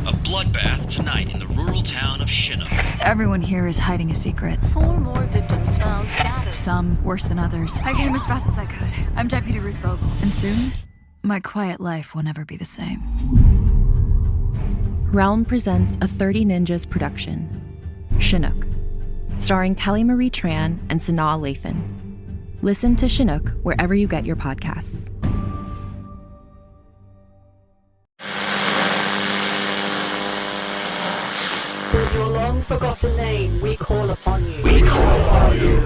A bloodbath tonight in the rural town of Chinook. Everyone here is hiding a secret. 4 more victims found scattered. Some worse than others. I came as fast as I could. I'm Deputy Ruth Vogel. And soon, my quiet life will never be the same. Realm presents a 30 Ninjas production, Chinook, starring Kelly Marie Tran and Sanaa Lathan. Listen to Chinook wherever you get your podcasts. With your long-forgotten name, we call upon you. We call upon you.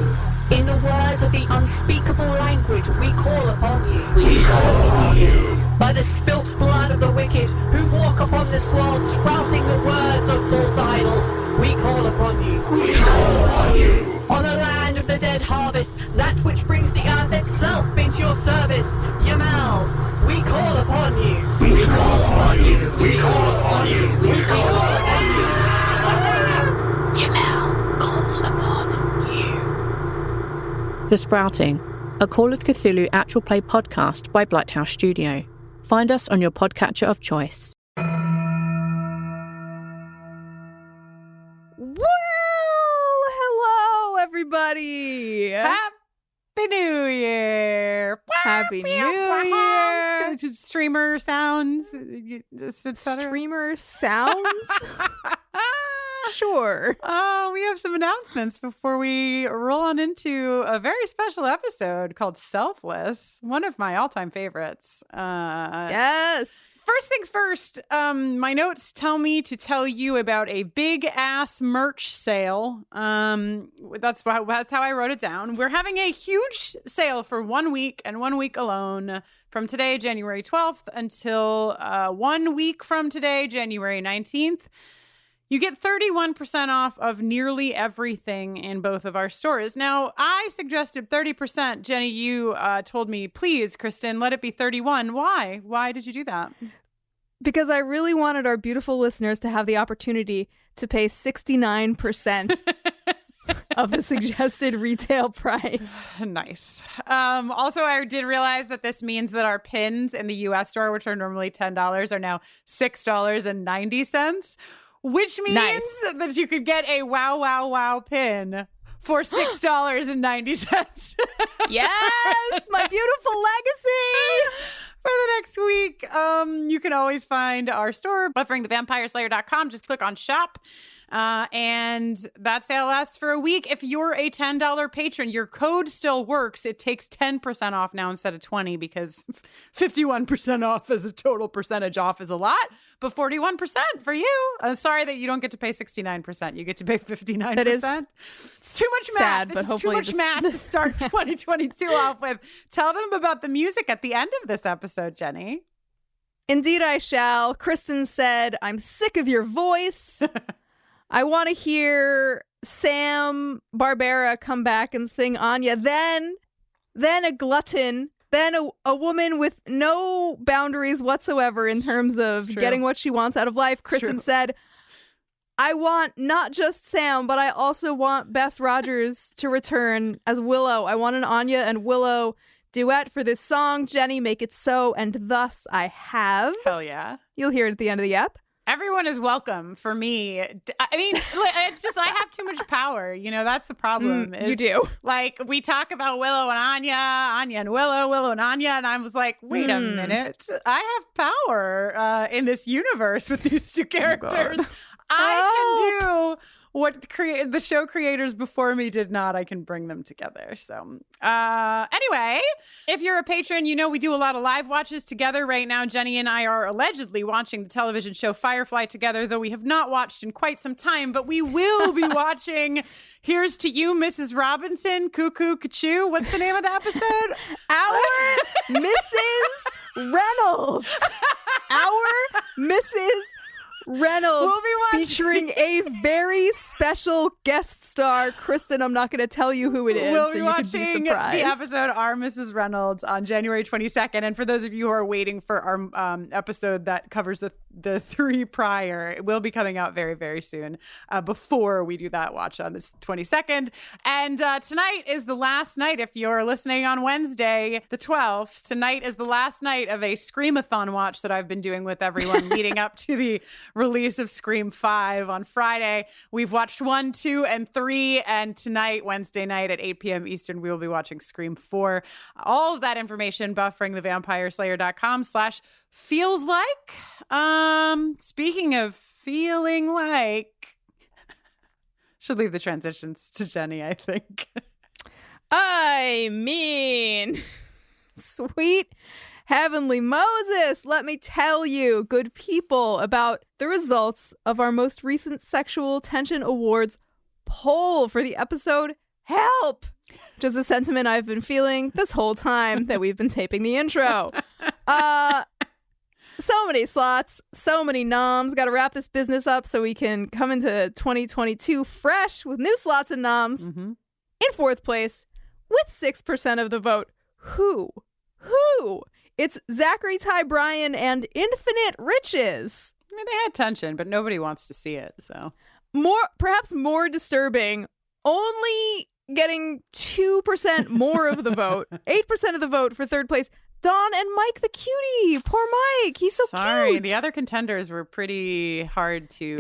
In the words of the unspeakable language, we call upon you. We call upon you. By the spilt blood of the wicked, who walk upon this world sprouting the words of false idols, we call upon you. We call upon you. On the land of the dead harvest, that which brings the earth itself into your service, Yamal, we call upon you. We call upon you. We call upon you. We call upon you. Yamal calls upon you. The Sprouting, a Call of Cthulhu actual play podcast by Blighthouse Studio. Find us on your podcatcher of choice. Well, hello, everybody. Happy New Year! Happy New Year. Streamer sounds, etc. Streamer sounds? Sure. Oh, we have some announcements before we roll on into a very special episode called Selfless, one of my all-time favorites. Yes. First things first, my notes tell me to tell you about a big-ass merch sale. That's how I wrote it down. We're having a huge sale for 1 week and 1 week alone from today, January 12th, until 1 week from today, January 19th. You get 31% off of nearly everything in both of our stores. Now, I suggested 30%. Jenny, you told me, please, Kristen, let it be 31. Why? Why did you do that? Because I really wanted our beautiful listeners to have the opportunity to pay 69% of the suggested retail price. Nice. Also, I did realize that this means that our pins in the U.S. store, which are normally $10, are now $6.90. Which means that you could get a wow pin for $6.90. Yes, my beautiful legacy. For the next week, you can always find our store, bufferingthevampireslayer.com. Just click on shop. And that sale lasts for a week. If you're a $10 patron, your code still works. It takes 10% off now instead of 20 because 51% off as a total percentage off is a lot, but 41% for you. Sorry that you don't get to pay 69%. You get to pay 59%. That is too much math. sad, but This is too much math to start 2022 off with. Tell them about the music at the end of this episode, Jenny. Indeed I shall. Kristin said, I'm sick of your voice. I want to hear Sam Barbera come back and sing Anya. Then a glutton, then a woman with no boundaries whatsoever in terms of getting what she wants out of life. Kristin said, I want not just Sam, but I also want Bess Rogers to return as Willow. I want an Anya and Willow duet for this song. Jenny, make it so, and thus I have. Hell yeah. You'll hear it at the end of the ep. Everyone is welcome for me. I mean, it's just I have too much power. You know, that's the problem. You do. Like, we talk about Willow and Anya and Willow and Anya, and I was like, wait a minute. I have power in this universe with these two characters. I can do what the show creators before me did not. I can bring them together. So anyway, if you're a patron, you know we do a lot of live watches together right now. Jenny and I are allegedly watching the television show Firefly together, though we have not watched in quite some time, but we will be watching Here's to You, Mrs. Robinson, Cuckoo Cachoo. What's the name of the episode? Our Mrs. Reynolds. Our Mrs. Reynolds, We'll be watching. featuring a very special guest star. Kristin, I'm not going to tell you who it is, We'll so be you can watching be surprised. the episode Our Mrs. Reynolds on January 22nd. And for those of you who are waiting for our episode that covers the three prior, it will be coming out very, very soon before we do that watch on the 22nd. And tonight is the last night, if you're listening on Wednesday, the 12th, tonight is the last night of a Screamathon watch that I've been doing with everyone leading up to the release of Scream 5 on Friday. We've watched 1, 2, and 3, and tonight, Wednesday night at 8 p.m. Eastern, we will be watching Scream 4. All of that information, buffingthevampireslayer.com/feels like. Speaking of feeling like, should leave the transitions to Jenny, I think. I mean, sweet heavenly Moses, let me tell you, good people, about the results of our most recent Sexual Tension Awards poll for the episode Help, which is a sentiment I've been feeling this whole time that we've been taping the intro. So many slots, so many noms. Got to wrap this business up so we can come into 2022 fresh with new slots and noms. Mm-hmm. In fourth place, with 6% of the vote, who? It's Zachary Ty Bryan and Infinite Riches. I mean, they had tension, but nobody wants to see it, so. Perhaps more disturbing, only getting 2% more of the vote, 8% of the vote for third place, Dawn and Mike the cutie. Poor Mike. He's so cute. The other contenders were pretty hard to...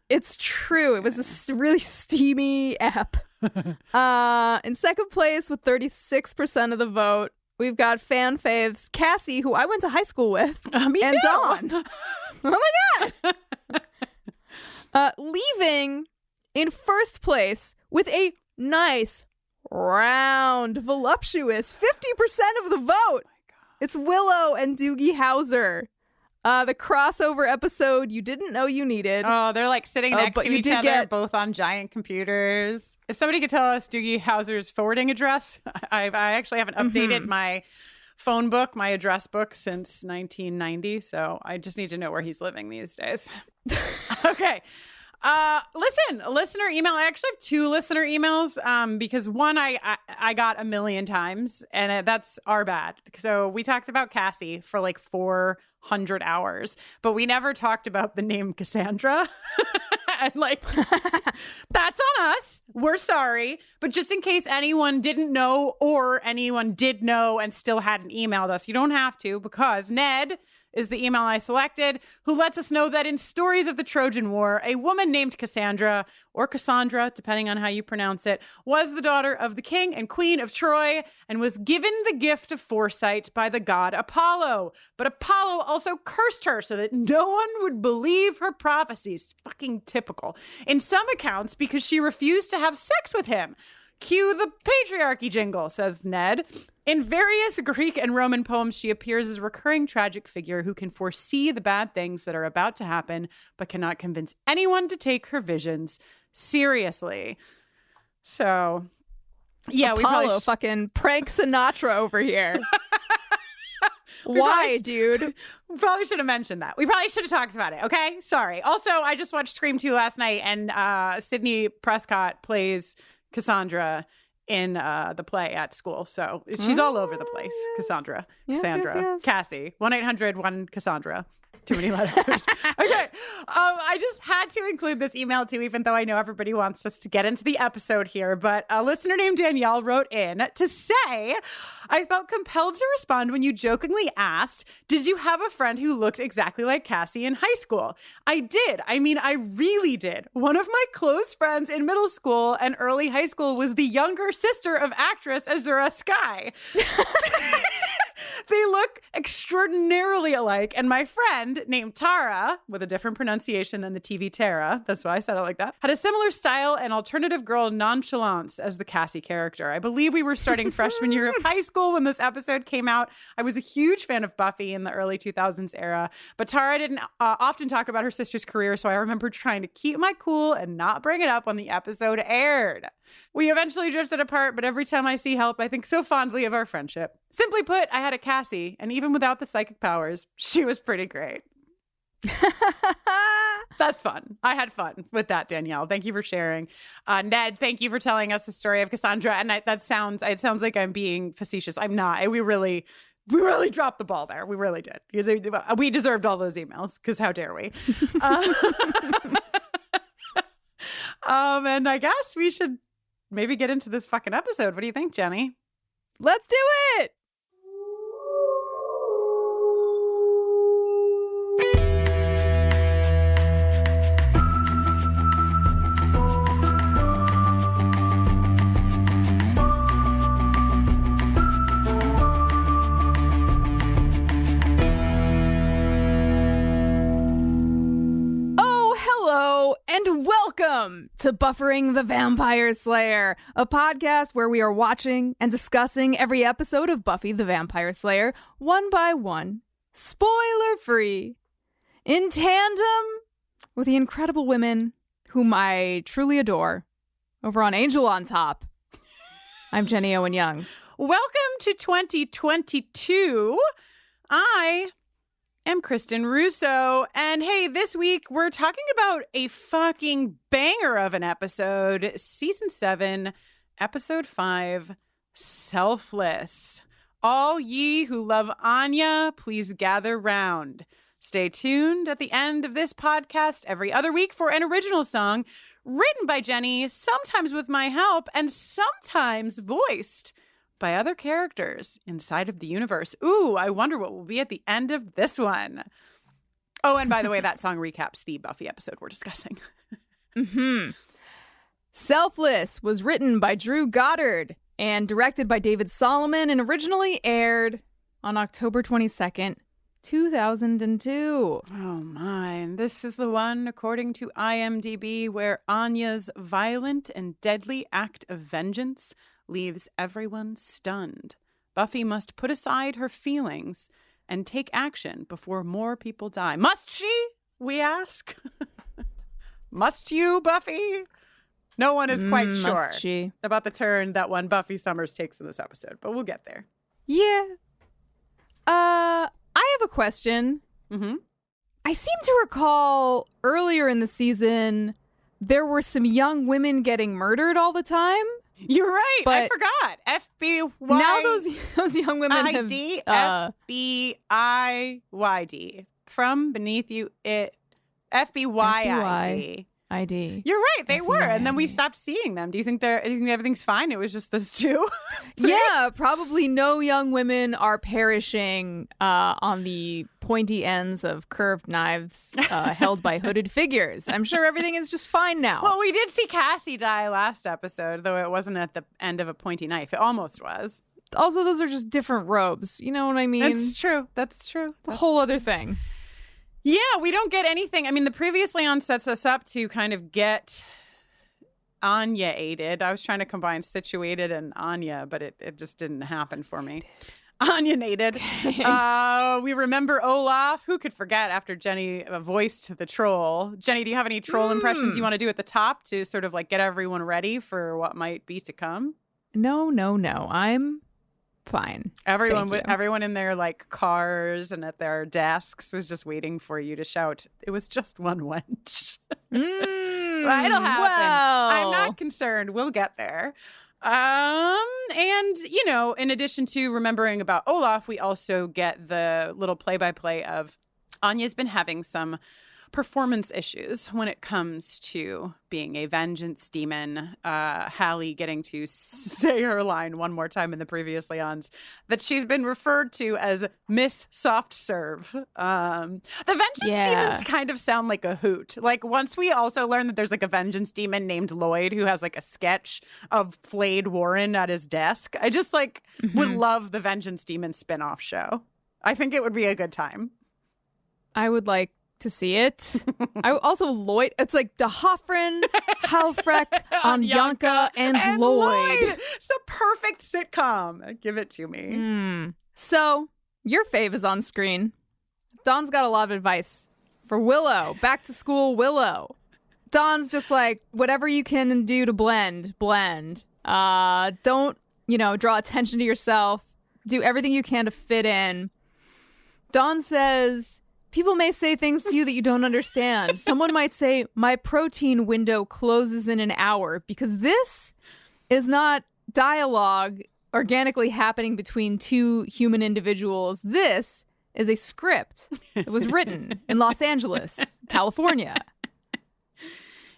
It's true. It was a really steamy ep. In second place with 36% of the vote, we've got fan faves Cassie, who I went to high school with, me and too. Dawn. Oh my God. Leaving in first place with a nice, round, voluptuous 50% of the vote. It's Willow and Doogie Howser. The crossover episode you didn't know you needed. Oh, they're like sitting next to each other, both on giant computers. If somebody could tell us Doogie Howser's forwarding address, I actually haven't updated my phone book, my address book, since 1990. So I just need to know where he's living these days. Okay. Listen, listener email. I actually have 2 listener emails because one I got a million times, and that's our bad. So we talked about Cassie for like 400 hours, but we never talked about the name Cassandra. And like, that's on us. We're sorry. But just in case anyone didn't know or anyone did know and still hadn't emailed us, you don't have to, because Ned is the email I selected, who lets us know that in Stories of the Trojan War, a woman named Cassandra, or Cassandra, depending on how you pronounce it, was the daughter of the king and queen of Troy and was given the gift of foresight by the god Apollo. But Apollo also cursed her so that no one would believe her prophecies. Fucking typical. In some accounts, because she refused to have sex with him. Cue the patriarchy jingle, says Ned. In various Greek and Roman poems, she appears as a recurring tragic figure who can foresee the bad things that are about to happen, but cannot convince anyone to take her visions seriously. So, yeah, Apollo fucking prank Sinatra over here. Why, dude? We probably should have mentioned that. We probably should have talked about it, okay? Sorry. Also, I just watched Scream 2 last night, and Sidney Prescott plays Cassandra in the play at school. So she's all over the place. Cassandra. Yes. Cassie. 1-800-1-Cassandra. Too many letters. Okay. I just had to include this email too, even though I know everybody wants us to get into the episode here. But a listener named Danielle wrote in to say, I felt compelled to respond when you jokingly asked, did you have a friend who looked exactly like Cassie in high school? I did. I mean, I really did. One of my close friends in middle school and early high school was the younger sister of actress Azura Sky. They look extraordinarily alike. And my friend named Tara, with a different pronunciation than the TV Tara, that's why I said it like that, had a similar style and alternative girl nonchalance as the Cassie character. I believe we were starting freshman year of high school when this episode came out. I was a huge fan of Buffy in the early 2000s era, but Tara didn't often talk about her sister's career, so I remember trying to keep my cool and not bring it up when the episode aired. We eventually drifted apart, but every time I see Help, I think so fondly of our friendship. Simply put, I had a Cassie, and even without the psychic powers, she was pretty great. That's fun. I had fun with that, Danielle. Thank you for sharing. Ned, thank you for telling us the story of Cassandra. And it sounds like I'm being facetious. I'm not. We really dropped the ball there. We really did. We deserved all those emails, because how dare we? And I guess we should maybe get into this fucking episode. What do you think, Jenny? Let's do it! Hello and welcome to Buffering the Vampire Slayer, a podcast where we are watching and discussing every episode of Buffy the Vampire Slayer one by one, spoiler-free, in tandem with the incredible women whom I truly adore over on Angel on Top. I'm Jenny Owen Youngs. Welcome to 2022. I am Kristin Russo, and hey, this week we're talking about a fucking banger of an episode, Season 7, Episode 5, Selfless. All ye who love Anya, please gather round. Stay tuned at the end of this podcast every other week for an original song written by Jenny, sometimes with my help, and sometimes voiced by other characters inside of the universe. Ooh, I wonder what will be at the end of this one. Oh, and by the way, that song recaps the Buffy episode we're discussing. Selfless was written by Drew Goddard and directed by David Solomon and originally aired on October 22nd, 2002. Oh my, this is the one, according to IMDb, where Anya's violent and deadly act of vengeance leaves everyone stunned. Buffy must put aside her feelings and take action before more people die. Must she, we ask? Must you, Buffy? No one is quite sure Must she? about the turn that one Buffy Summers takes in this episode, but we'll get there. Yeah. I have a question. Mm-hmm. I seem to recall earlier in the season there were some young women getting murdered all the time. You're right. I But forgot. FBI. now those young women ID, have FBIYD. From beneath you, it FBYID. ID. You're right. They were, and then we FBI. stopped seeing them. Do you think everything's fine? It was just those two. Yeah, probably no young women are perishing on the pointy ends of curved knives held by hooded figures. I'm sure everything is just fine now. Well, we did see Cassie die last episode, though it wasn't at the end of a pointy knife. It almost was. Also, those are just different robes. You know what I mean? That's true. That's true. It's a whole other thing. Yeah, we don't get anything. I mean, the previous Leon sets us up to kind of get Anya-aided. I was trying to combine situated and Anya, but it just didn't happen for me. Anya-aided. We remember Olaf. Who could forget after Jenny voiced the troll? Jenny, do you have any troll impressions you want to do at the top to sort of like get everyone ready for what might be to come? No. I'm fine. Everyone in their like cars and at their desks was just waiting for you to shout, "It was just one wench." It'll happen. Well. I'm not concerned. We'll get there. And you know, in addition to remembering about Olaf, we also get the little play-by-play of Anya's been having some performance issues when it comes to being a vengeance demon. Hallie getting to say her line one more time in the previous Leons that she's been referred to as Miss Soft Serve. The vengeance demons kind of sound like a hoot. Like once we also learn that there's like a vengeance demon named Lloyd who has like a sketch of Flayed Warren at his desk. I just like would love the vengeance demon spinoff show. I think it would be a good time. I would like to see it. I also Lloyd. It's like De Hoffren, Halfrek, Anyanka, and Lloyd. It's the perfect sitcom. Give it to me. So your fave is on screen. Dawn's got a lot of advice for Willow. Back to school Willow. Dawn's just like, whatever you can do to blend. Don't, draw attention to yourself. Do everything you can to fit in. Dawn says, people may say things to you that you don't understand. Someone might say, my protein window closes in an hour, because this is not dialogue organically happening between two human individuals. This is a script that was written in Los Angeles, California.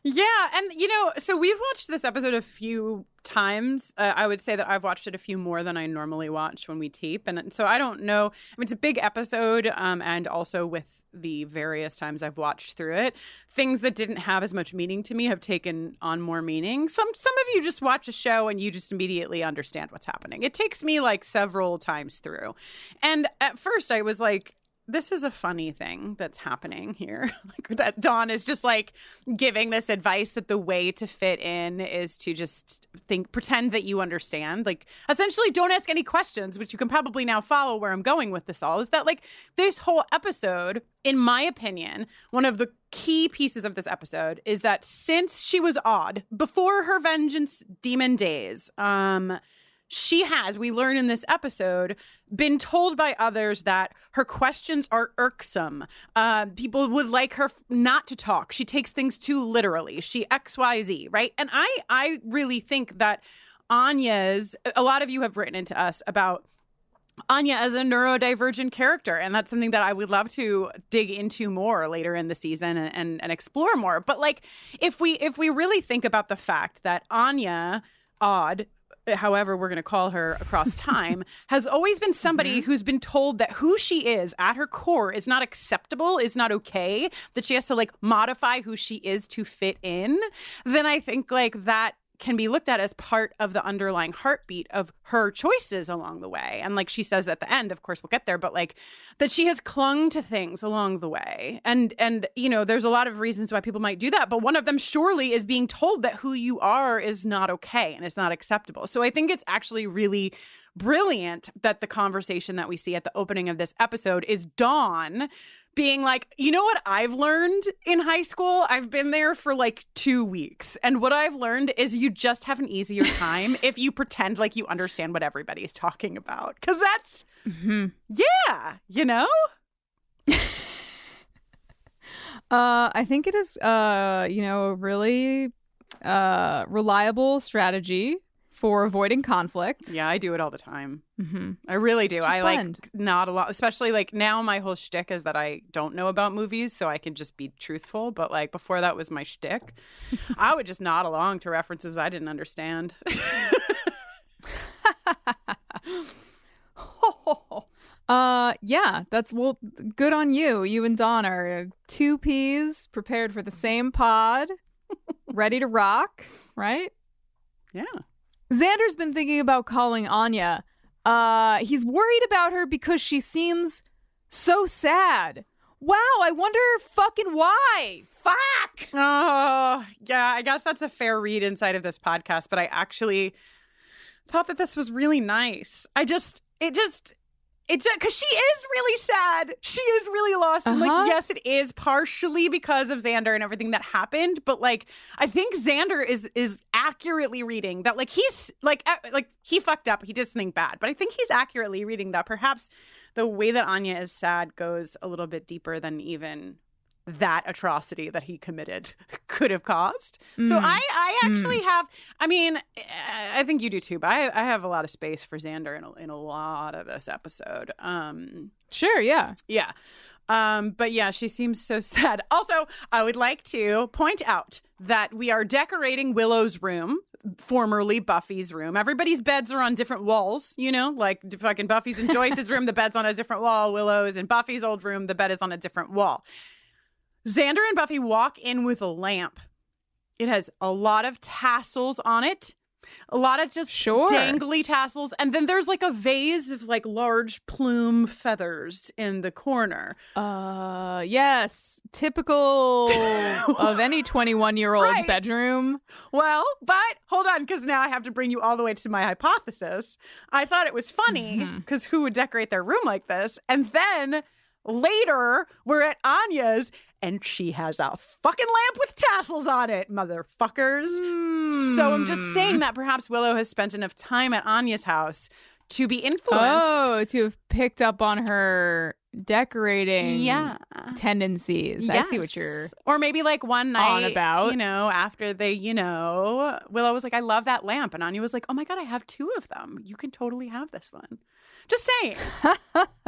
Yeah, and so we've watched this episode a few times. I would say that I've watched it a few more than I normally watch when we tape, and so I don't know. I mean, it's a big episode, and also with the various times I've watched through it, things that didn't have as much meaning to me have taken on more meaning. Some of you just watch a show and you just immediately understand what's happening. It takes me like several times through, and at first I was like, this is a funny thing that's happening here. Like that Dawn is just like giving this advice that the way to fit in is to just pretend that you understand. Like essentially don't ask any questions, which you can probably now follow where I'm going with this all, is that like this whole episode, in my opinion, one of the key pieces of this episode is that since she was odd before her vengeance demon days, she has, we learn in this episode, been told by others that her questions are irksome. People would like her not to talk. She takes things too literally. She XYZ, right? And I really think that Anya's, a lot of you have written into us about Anya as a neurodivergent character, and that's something that I would love to dig into more later in the season and explore more. But like, if we really think about the fact that Anya, odd, however we're going to call her across time, has always been somebody who's been told that who she is at her core is not acceptable, is not okay, that she has to like modify who she is to fit in, then I think like that can be looked at as part of the underlying heartbeat of her choices along the way. And like she says at the end, of course we'll get there, but like that she has clung to things along the way. And you know, there's a lot of reasons why people might do that, but one of them surely is being told that who you are is not okay and it's not acceptable. So I think it's actually really brilliant that the conversation that we see at the opening of this episode is Dawn being like, you know what I've learned in high school? I've been there for like 2 weeks. And what I've learned is you just have an easier time if you pretend like you understand what everybody is talking about. Because that's, yeah, you know? I think it is, you know, a really reliable strategy for avoiding conflict. Yeah, I do it all the time. I really do. I blend. like not a lot, especially like now my whole shtick is that I don't know about movies, so I can just be truthful. But like before that was my shtick, I would just nod along to references I didn't understand. Yeah, that's, well, good on you. You and Dawn are two peas prepared for the same pod, ready to rock, right? Yeah. Xander's been thinking about calling Anya. He's worried about her because she seems so sad. Wow, I wonder fucking why. Fuck! Oh, yeah, I guess that's a fair read inside of this podcast, but I actually thought that this was really nice. Because she is really sad. She is really lost. And like, yes, it is partially because of Xander and everything that happened. But like, I think Xander is accurately reading that, like, he's like he fucked up. He did something bad. But I think he's accurately reading that perhaps the way that Anya is sad goes a little bit deeper than even that atrocity that he committed could have caused. So I actually have, I mean, I think you do too, but I have a lot of space for Xander in a lot of this episode. Sure, yeah. Yeah. But yeah, she seems so sad. Also, I would like to point out that we are decorating Willow's room, formerly Buffy's room. Everybody's beds are on different walls, you know, like fucking Buffy's in Joyce's room, the bed's on a different wall. Willow's in Buffy's old room, the bed is on a different wall. Xander and Buffy walk in with a lamp. It has a lot of tassels on it. A lot of just dangly tassels. And then there's like a vase of like large plume feathers in the corner. Yes. Typical of any 21-year-old bedroom. Well, but hold on, because now I have to bring you all the way to my hypothesis. I thought it was funny because who would decorate their room like this? And then later we're at Anya's and she has a fucking lamp with tassels on it, motherfuckers. So I'm just saying that perhaps Willow has spent enough time at Anya's house to be influenced. Oh, to have picked up on her decorating tendencies. Yes. I see what you're Or maybe like one night, on about. You know, after they, you know, Willow was like, I love that lamp. And Anya was like, oh my God, I have 2 of them. You can totally have this one. Just saying.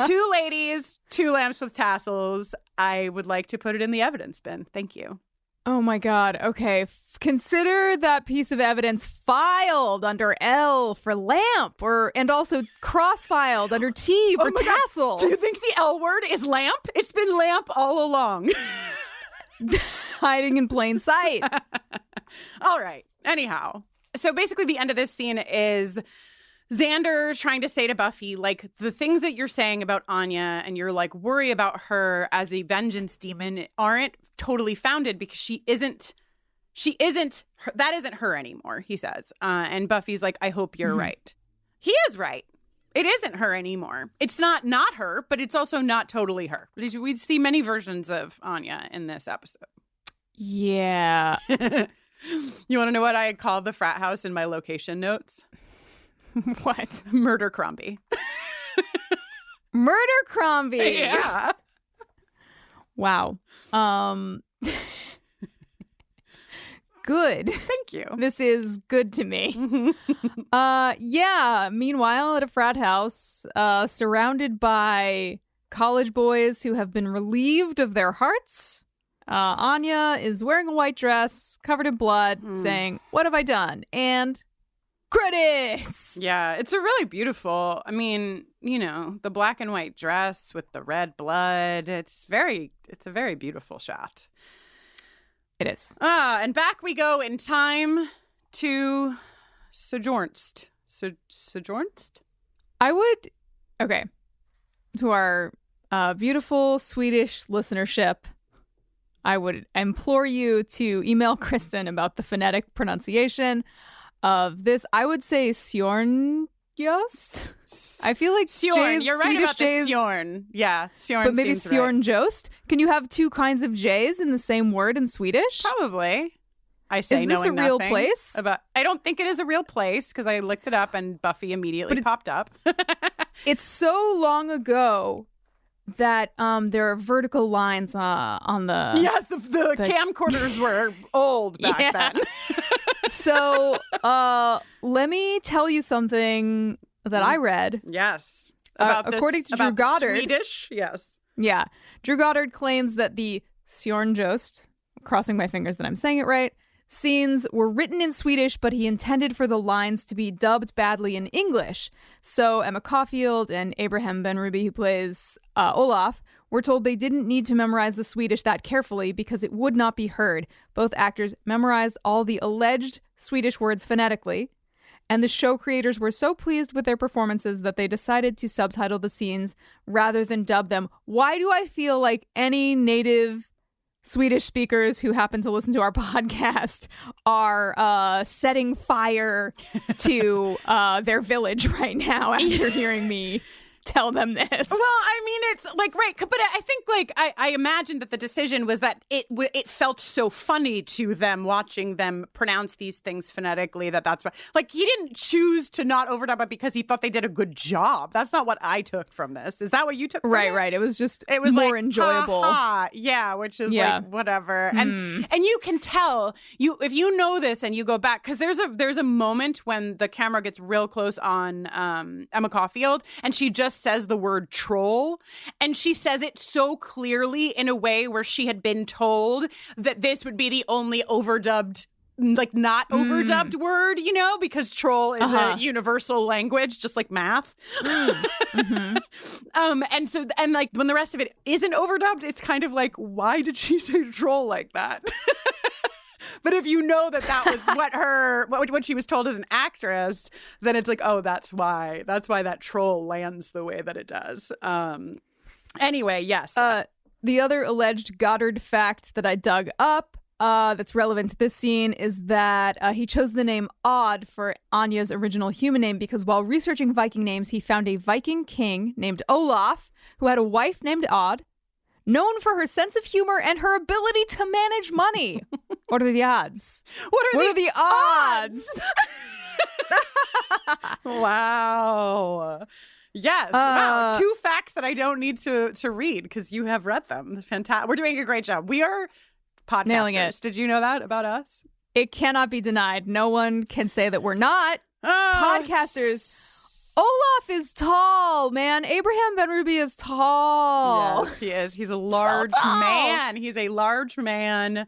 2 ladies, 2 lamps with tassels. I would like to put it in the evidence bin. Thank you. Oh my God. Okay. Consider that piece of evidence filed under L for lamp, and also cross-filed under T for tassels. God. Do you think the L word is lamp? It's been lamp all along. Hiding in plain sight. All right. Anyhow. So basically the end of this scene is Xander trying to say to Buffy, like, the things that you're saying about Anya and you're like worry about her as a vengeance demon aren't totally founded because that isn't her anymore, he says. And Buffy's like, I hope you're right. He is right. It isn't her anymore. It's not her, but it's also not totally her. We see many versions of Anya in this episode. Yeah. You want to know what I had called the frat house in my location notes? What? Murdercrombie. Murdercrombie. Yeah. Wow. Good. Thank you. This is good to me. Yeah. Meanwhile, at a frat house, surrounded by college boys who have been relieved of their hearts, Anya is wearing a white dress, covered in blood, saying, "What have I done?" And credits! Yeah, it's a really beautiful, I mean, you know, the black and white dress with the red blood. It's a very beautiful shot. It is. And back we go in time to Sojournst. Sojournst? Okay. To our beautiful Swedish listenership, I would implore you to email Kristin about the phonetic pronunciation of this. I would say Sjornjost. I feel like Sjorn. J's, You're right Swedish about the J's, Sjorn. Yeah, Sjorn. but maybe seems right. Sjornjost. Can you have two kinds of J's in the same word in Swedish? Probably. I say is this a knowing real nothing place? I don't think it is a real place because I looked it up and Buffy immediately popped up. It's so long ago that there are vertical lines on the... Yeah, the camcorders were old back then. So let me tell you something that I read. Yes. About according to Drew Goddard. Swedish, yes. Yeah. Drew Goddard claims that the Sjornjost, crossing my fingers that I'm saying it right, scenes were written in Swedish, but he intended for the lines to be dubbed badly in English. So Emma Caulfield and Abraham Benrubi, who plays Olaf, were told they didn't need to memorize the Swedish that carefully because it would not be heard. Both actors memorized all the alleged Swedish words phonetically, and the show creators were so pleased with their performances that they decided to subtitle the scenes rather than dub them. Why do I feel like any native Swedish speakers who happen to listen to our podcast are setting fire to their village right now after hearing me tell them this? Well, I mean, it's like, right, but I think, like, I imagine that the decision was that it felt so funny to them watching them pronounce these things phonetically that's right. Like, he didn't choose to not overdub it because he thought they did a good job. That's not what I took from this. Is that what you took from it? Right. It was more like, enjoyable. Yeah, which is like, whatever. And you can tell, if you know this and you go back, because there's a moment when the camera gets real close on Emma Caulfield, and she just says the word troll, and she says it so clearly in a way where she had been told that this would be the only overdubbed, like not overdubbed word, you know, because troll is a universal language, just like math. And like when the rest of it isn't overdubbed, it's kind of like, why did she say troll like that? But if you know that was what she was told as an actress, then it's like, oh, that's why that troll lands the way that it does. Anyway, yes. The other alleged Goddard fact that I dug up that's relevant to this scene is that he chose the name Odd for Anya's original human name because while researching Viking names, he found a Viking king named Olaf who had a wife named Odd, known for her sense of humor and her ability to manage money. What are the odds? What are the odds? Wow. Yes. Wow. 2 facts that I don't need to read because you have read them. Fantastic. We're doing a great job. We are podcasters. Nailing it. Did you know that about us? It cannot be denied. No one can say that we're not podcasters. Olaf is tall, man. Abraham Benrubi is tall. Yes, he is. He's a large man. He's a large man.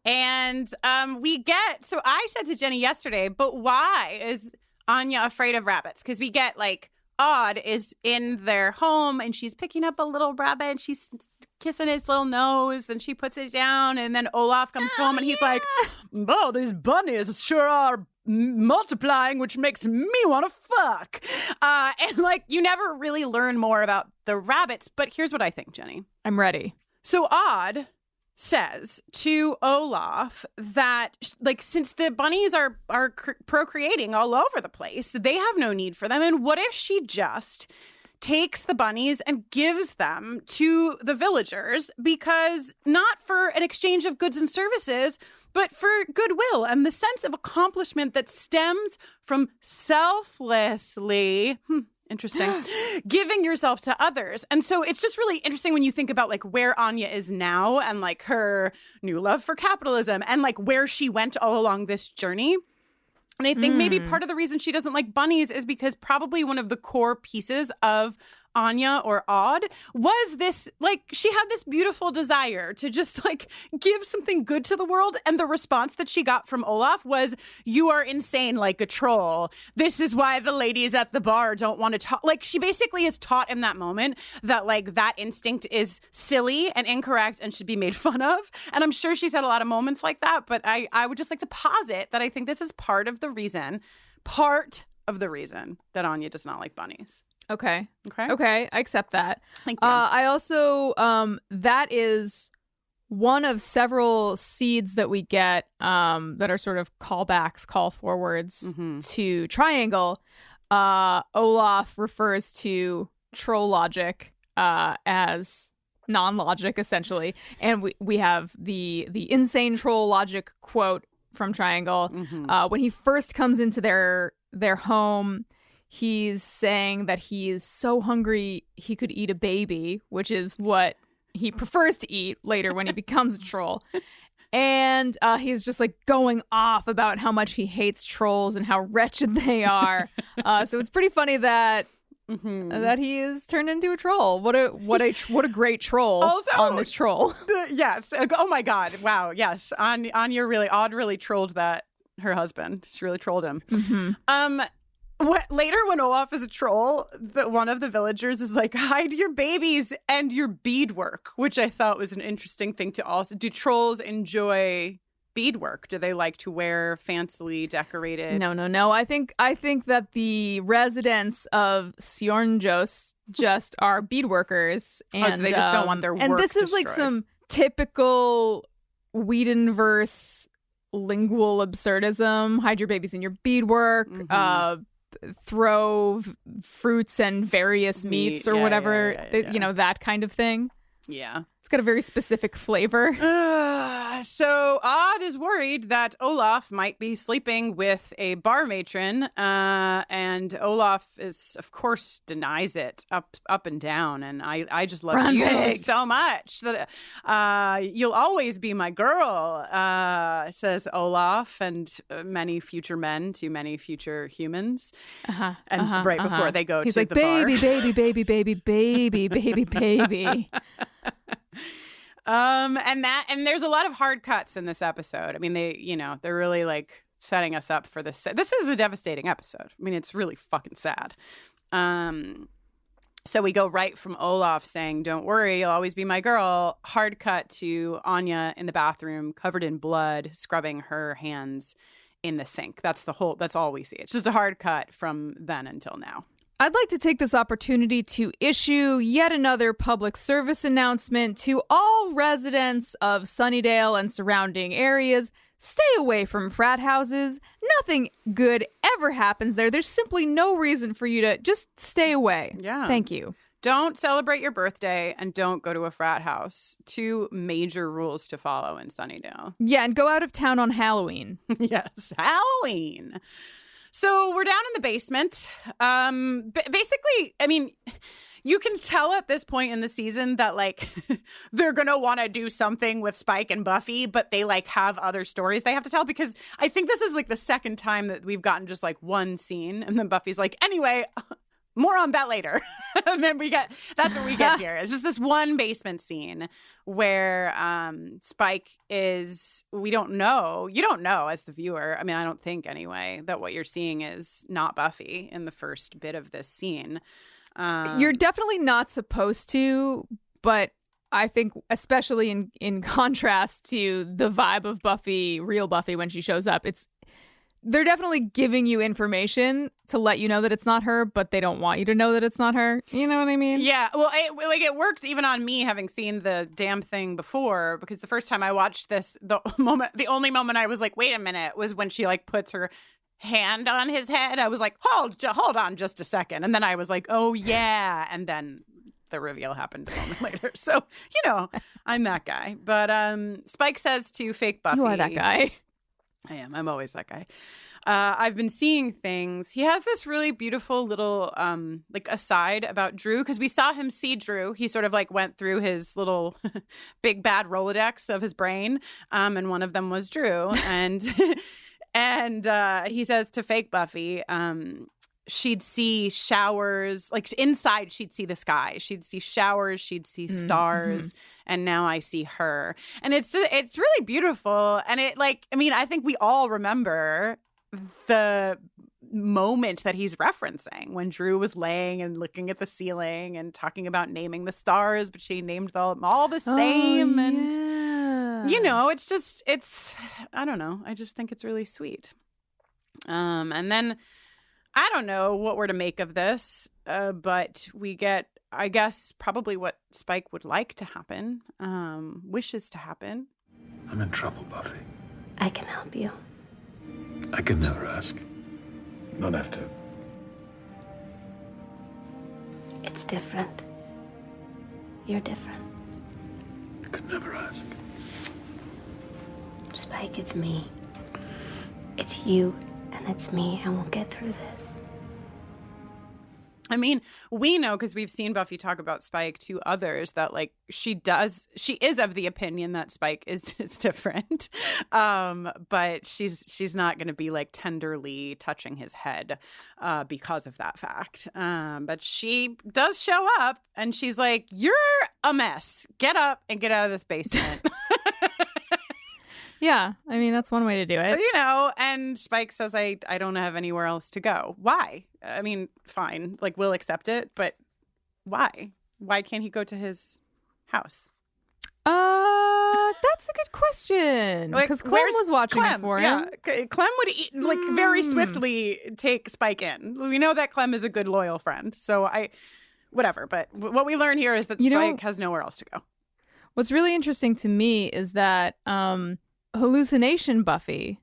And so I said to Jenny yesterday, but why is Anya afraid of rabbits? Because we get like Odd is in their home and she's picking up a little rabbit and she's kissing its little nose and she puts it down and then Olaf comes home and he's like, oh, these bunnies sure are multiplying, which makes me want to fuck. And like, you never really learn more about the rabbits. But here's what I think, Jenny. I'm ready. So Odd says to Olaf that, like, since the bunnies are procreating all over the place, they have no need for them. And what if she just takes the bunnies and gives them to the villagers, because not for an exchange of goods and services, but for goodwill and the sense of accomplishment that stems from selflessly, interesting, giving yourself to others. And so it's just really interesting when you think about like where Anya is now and like her new love for capitalism and like where she went all along this journey. And I think maybe part of the reason she doesn't like bunnies is because probably one of the core pieces of Anya or Odd was this, like, she had this beautiful desire to just like give something good to the world. And the response that she got from Olaf was, "You are insane like a troll. This is why the ladies at the bar don't want to talk." Like, she basically is taught in that moment that like that instinct is silly and incorrect and should be made fun of. And I'm sure she's had a lot of moments like that. But I would just like to posit that I think this is part of the reason that Anya does not like bunnies. Okay. Okay. Okay. I accept that. Thank you. I also, that is one of several seeds that we get that are sort of callbacks, call forwards to Triangle. Olaf refers to troll logic as non-logic, essentially. And we have the insane troll logic quote from Triangle. When he first comes into their home, he's saying that he is so hungry he could eat a baby, which is what he prefers to eat later when he becomes a troll. And he's just like going off about how much he hates trolls and how wretched they are. So it's pretty funny that that he is turned into a troll. What a great troll also, on this troll. Yes. Oh my God. Wow. Yes. Anya really trolled her husband. She really trolled him. Later, when Olaf is a troll, one of the villagers is like, "Hide your babies and your beadwork," which I thought was an interesting thing to also. Do trolls enjoy beadwork? Do they like to wear fancily decorated? No. I think that the residents of Sjornjos just are beadworkers, and so they just don't want their work and this is destroyed. Like some typical Whedonverse lingual absurdism. Hide your babies in your beadwork. Throw fruits and various meats or whatever, that kind of thing. Yeah. It's got a very specific flavor. So Odd is worried that Olaf might be sleeping with a bar matron, and Olaf of course denies it up and down. And I just love you so much that you'll always be my girl, says Olaf, and many future men to many future humans. Before they go, he's to like, the baby, bar. baby, baby, baby, baby, baby, baby. And there's a lot of hard cuts in this episode. I mean, they're really like setting us up for this. This is a devastating episode. I mean, it's really fucking sad. So we go right from Olaf saying, "Don't worry, you'll always be my girl." Hard cut to Anya in the bathroom, covered in blood, scrubbing her hands in the sink. That's all we see. It's just a hard cut from then until now. I'd like to take this opportunity to issue yet another public service announcement to all residents of Sunnydale and surrounding areas. Stay away from frat houses. Nothing good ever happens there. There's simply no reason for you to just stay away. Yeah. Thank you. Don't celebrate your birthday and don't go to a frat house. 2 major rules to follow in Sunnydale. Yeah, and go out of town on Halloween. Yes, Halloween. So we're down in the basement. Basically, I mean, you can tell at this point in the season that like they're going to want to do something with Spike and Buffy, but they like have other stories they have to tell, because I think this is like the second time that we've gotten just like one scene and then Buffy's like, "Anyway, more on that later." And then that's what we get here. It's just this one basement scene where Spike is, you don't know as the viewer. I mean, I don't think anyway, that what you're seeing is not Buffy in the first bit of this scene. You're definitely not supposed to, but I think especially in contrast to the vibe of Buffy, real Buffy, when she shows up, they're definitely giving you information to let you know that it's not her, but they don't want you to know that it's not her. You know what I mean? Yeah. Well, it worked even on me having seen the damn thing before, because the first time I watched this, the only moment I was like, wait a minute, was when she like puts her hand on his head. I was like, hold on just a second. And then I was like, oh yeah. And then the reveal happened a moment later. So, I'm that guy. But Spike says to fake Buffy. You are that guy. I am. I'm always that guy. I've been seeing things. He has this really beautiful little aside about Drew, because we saw him see Drew. He sort of like went through his little big bad Rolodex of his brain, and one of them was Drew. And he says to fake Buffy, she'd see showers, like inside she'd see the sky. She'd see showers, she'd see stars, and now I see her. And it's really beautiful. And I think we all remember the moment that he's referencing when Drew was laying and looking at the ceiling and talking about naming the stars, but she named them all the same. And it's I don't know. I just think it's really sweet. And then I don't know what we're to make of this, but we get, I guess, probably what Spike would like to happen, wishes to happen. I'm in trouble, Buffy. I can help you. I can never ask. Not have to. It's different. You're different. I could never ask. Spike, it's me. It's you, and it's me, and we'll get through this. I mean, we know, because we've seen Buffy talk about Spike to others, that like she is of the opinion that Spike is different, but she's not going to be like tenderly touching his head because of that fact. But she does show up, and she's like, "You're a mess. Get up and get out of this basement." Yeah, I mean, that's one way to do it. And Spike says, I don't have anywhere else to go. Why? I mean, fine, like, we'll accept it, but why? Why can't he go to his house? That's a good question. Because Clem was watching it for him. Yeah, Clem would very swiftly take Spike in. We know that Clem is a good, loyal friend. So whatever. But what we learn here is that Spike has nowhere else to go. What's really interesting to me is that hallucination Buffy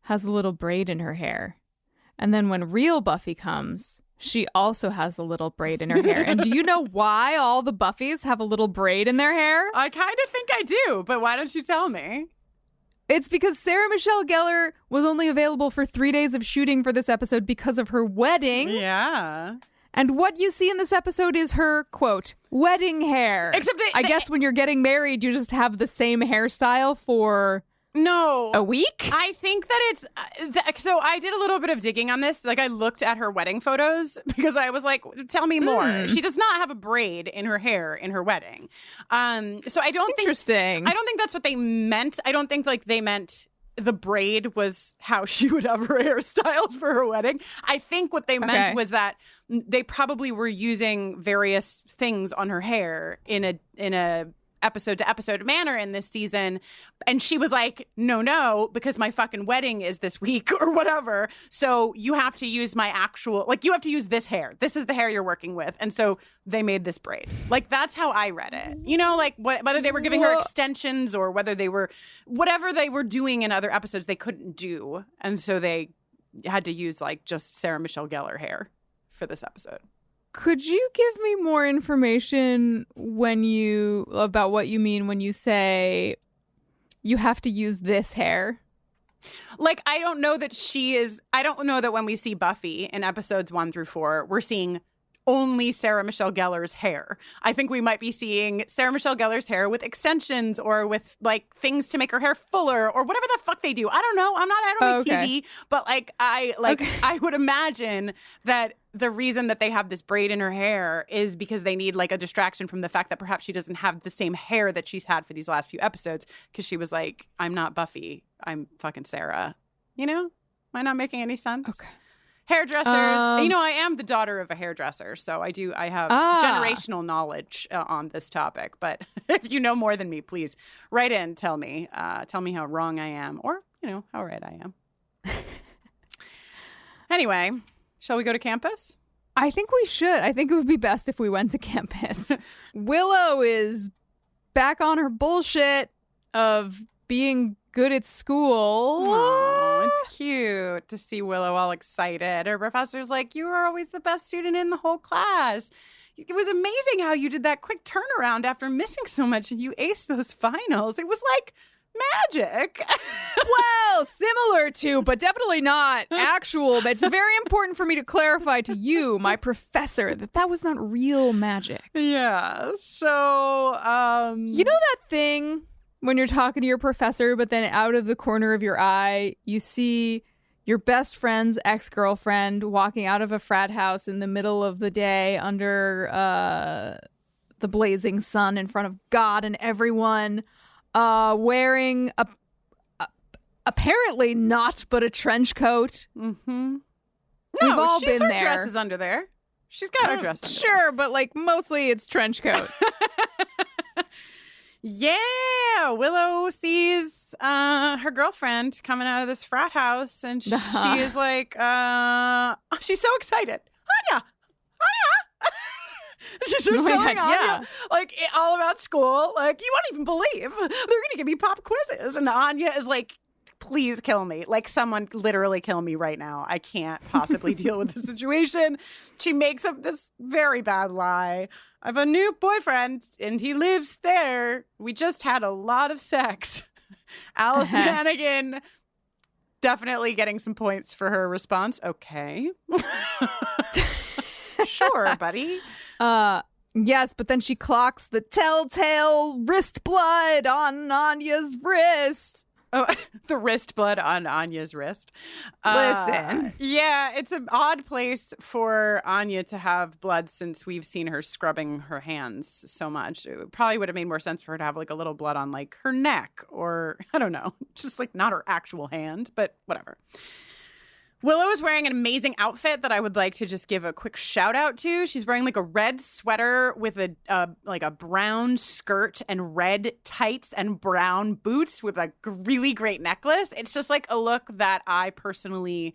has a little braid in her hair. And then when real Buffy comes, she also has a little braid in her hair. And do you know why all the Buffys have a little braid in their hair? I kind of think I do, but why don't you tell me? It's because Sarah Michelle Gellar was only available for 3 days of shooting for this episode because of her wedding. Yeah. And what you see in this episode is her, quote, wedding hair. Except I guess when you're getting married, you just have the same hairstyle for a week? I think that it's... so I did a little bit of digging on this. Like, I looked at her wedding photos because I was like, tell me more. She does not have a braid in her hair in her wedding. So I don't Interesting. I don't think that's what they meant. I don't think, like, they meant... the braid was how she would have her hair styled for her wedding. I think what they meant was that they probably were using various things on her hair in a episode to episode manner in this season. And she was like, no, because my fucking wedding is this week or whatever. So you have to use my actual, like, you have to use this hair. This is the hair you're working with. And so they made this braid. Like, that's how I read it. Like whether they were giving her extensions or whether they were, whatever they were doing in other episodes, they couldn't do. And so they had to use like just Sarah Michelle Gellar hair for this episode. Could you give me more information about what you mean when you say you have to use this hair? Like, I don't know that when we see Buffy in episodes 1 through 4, we're seeing only Sarah Michelle Gellar's hair. I think we might be seeing Sarah Michelle Gellar's hair with extensions or with like things to make her hair fuller or whatever the fuck they do. I don't know. I don't make TV, but I would imagine that the reason that they have this braid in her hair is because they need like a distraction from the fact that perhaps she doesn't have the same hair that she's had for these last few episodes, because she was like, I'm not Buffy, I'm fucking Sarah. Am I not making any sense? Okay. Hairdressers. I am the daughter of a hairdresser, so I have generational knowledge on this topic. But if you know more than me, please write in, tell me how wrong I am, or how right I am. Anyway, shall we go to campus? I think we should. I think it would be best if we went to campus. Willow is back on her bullshit of being good at school. Oh, it's cute to see Willow all excited. Her professor's like, you were always the best student in the whole class. It was amazing how you did that quick turnaround after missing so much and you aced those finals. It was like magic. Well, similar to, but definitely not actual. But it's very important for me to clarify to you, my professor, that was not real magic. Yeah. So, you know that thing when you're talking to your professor, but then out of the corner of your eye, you see your best friend's ex-girlfriend walking out of a frat house in the middle of the day under the blazing sun in front of God and everyone, wearing apparently not but a trench coat. Mm-hmm. We've all she's been her there. dress is under there. She's got her dress under Sure, but like mostly it's trench coat. Yeah, Willow sees her girlfriend coming out of this frat house, and she is like, she's so excited. Anya! She starts telling Anya, like, all about school. Like, you won't even believe. They're going to give me pop quizzes. And Anya is like, please kill me. Like, someone literally kill me right now. I can't possibly deal with the situation. She makes up this very bad lie. I have a new boyfriend, and he lives there. We just had a lot of sex. Alice Hannigan definitely getting some points for her response. Okay. Sure, buddy. Yes, but then she clocks the telltale wrist blood on Anya's wrist. Oh, the wrist blood on Anya's wrist. Listen. Yeah, it's an odd place for Anya to have blood since we've seen her scrubbing her hands so much. It probably would have made more sense for her to have like a little blood on like her neck or I don't know, just like not her actual hand, but whatever. Willow is wearing an amazing outfit that I would like to just give a quick shout out to. She's wearing like a red sweater with a brown skirt and red tights and brown boots with a really great necklace. It's just like a look that I personally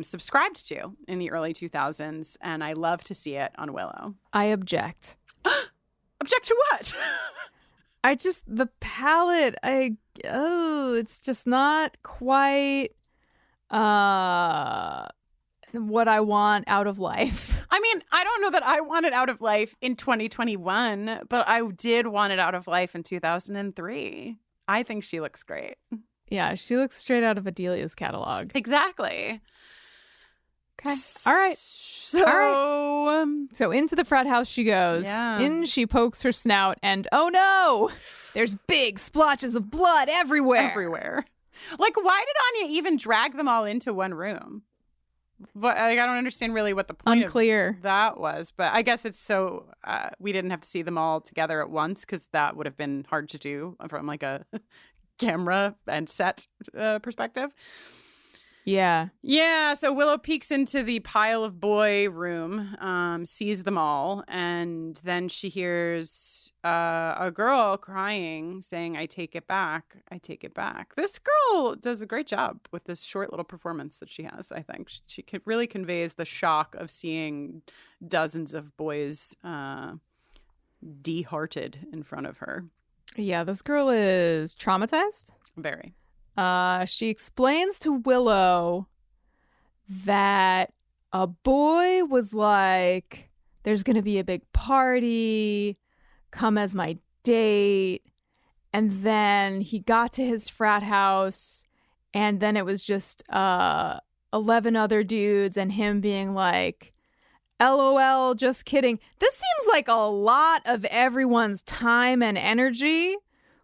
subscribed to in the early 2000s, and I love to see it on Willow. I object. Object to what? The palette, it's just not quite what I want out of life. I mean, I don't know that I want it out of life in 2021, but I did want it out of life in 2003. I think she looks great. Yeah, she looks straight out of Adelia's catalog. Exactly. Okay. All right. So into the frat house she goes. Yeah. In she pokes her snout, and oh no, there's big splotches of blood everywhere. Everywhere. Like, why did Anya even drag them all into one room? But I don't understand really what the point of that was. But I guess it's so we didn't have to see them all together at once because that would have been hard to do from like a camera and set perspective. Yeah. Yeah, so Willow peeks into the pile of boy room, sees them all, and then she hears a girl crying, saying, I take it back, I take it back. This girl does a great job with this short little performance that she has, I think. She really conveys the shock of seeing dozens of boys de-hearted in front of her. Yeah, this girl is traumatized. Very. She explains to Willow that a boy was like, there's going to be a big party, come as my date. And then he got to his frat house, and then it was just 11 other dudes and him being like, LOL, just kidding. This seems like a lot of everyone's time and energy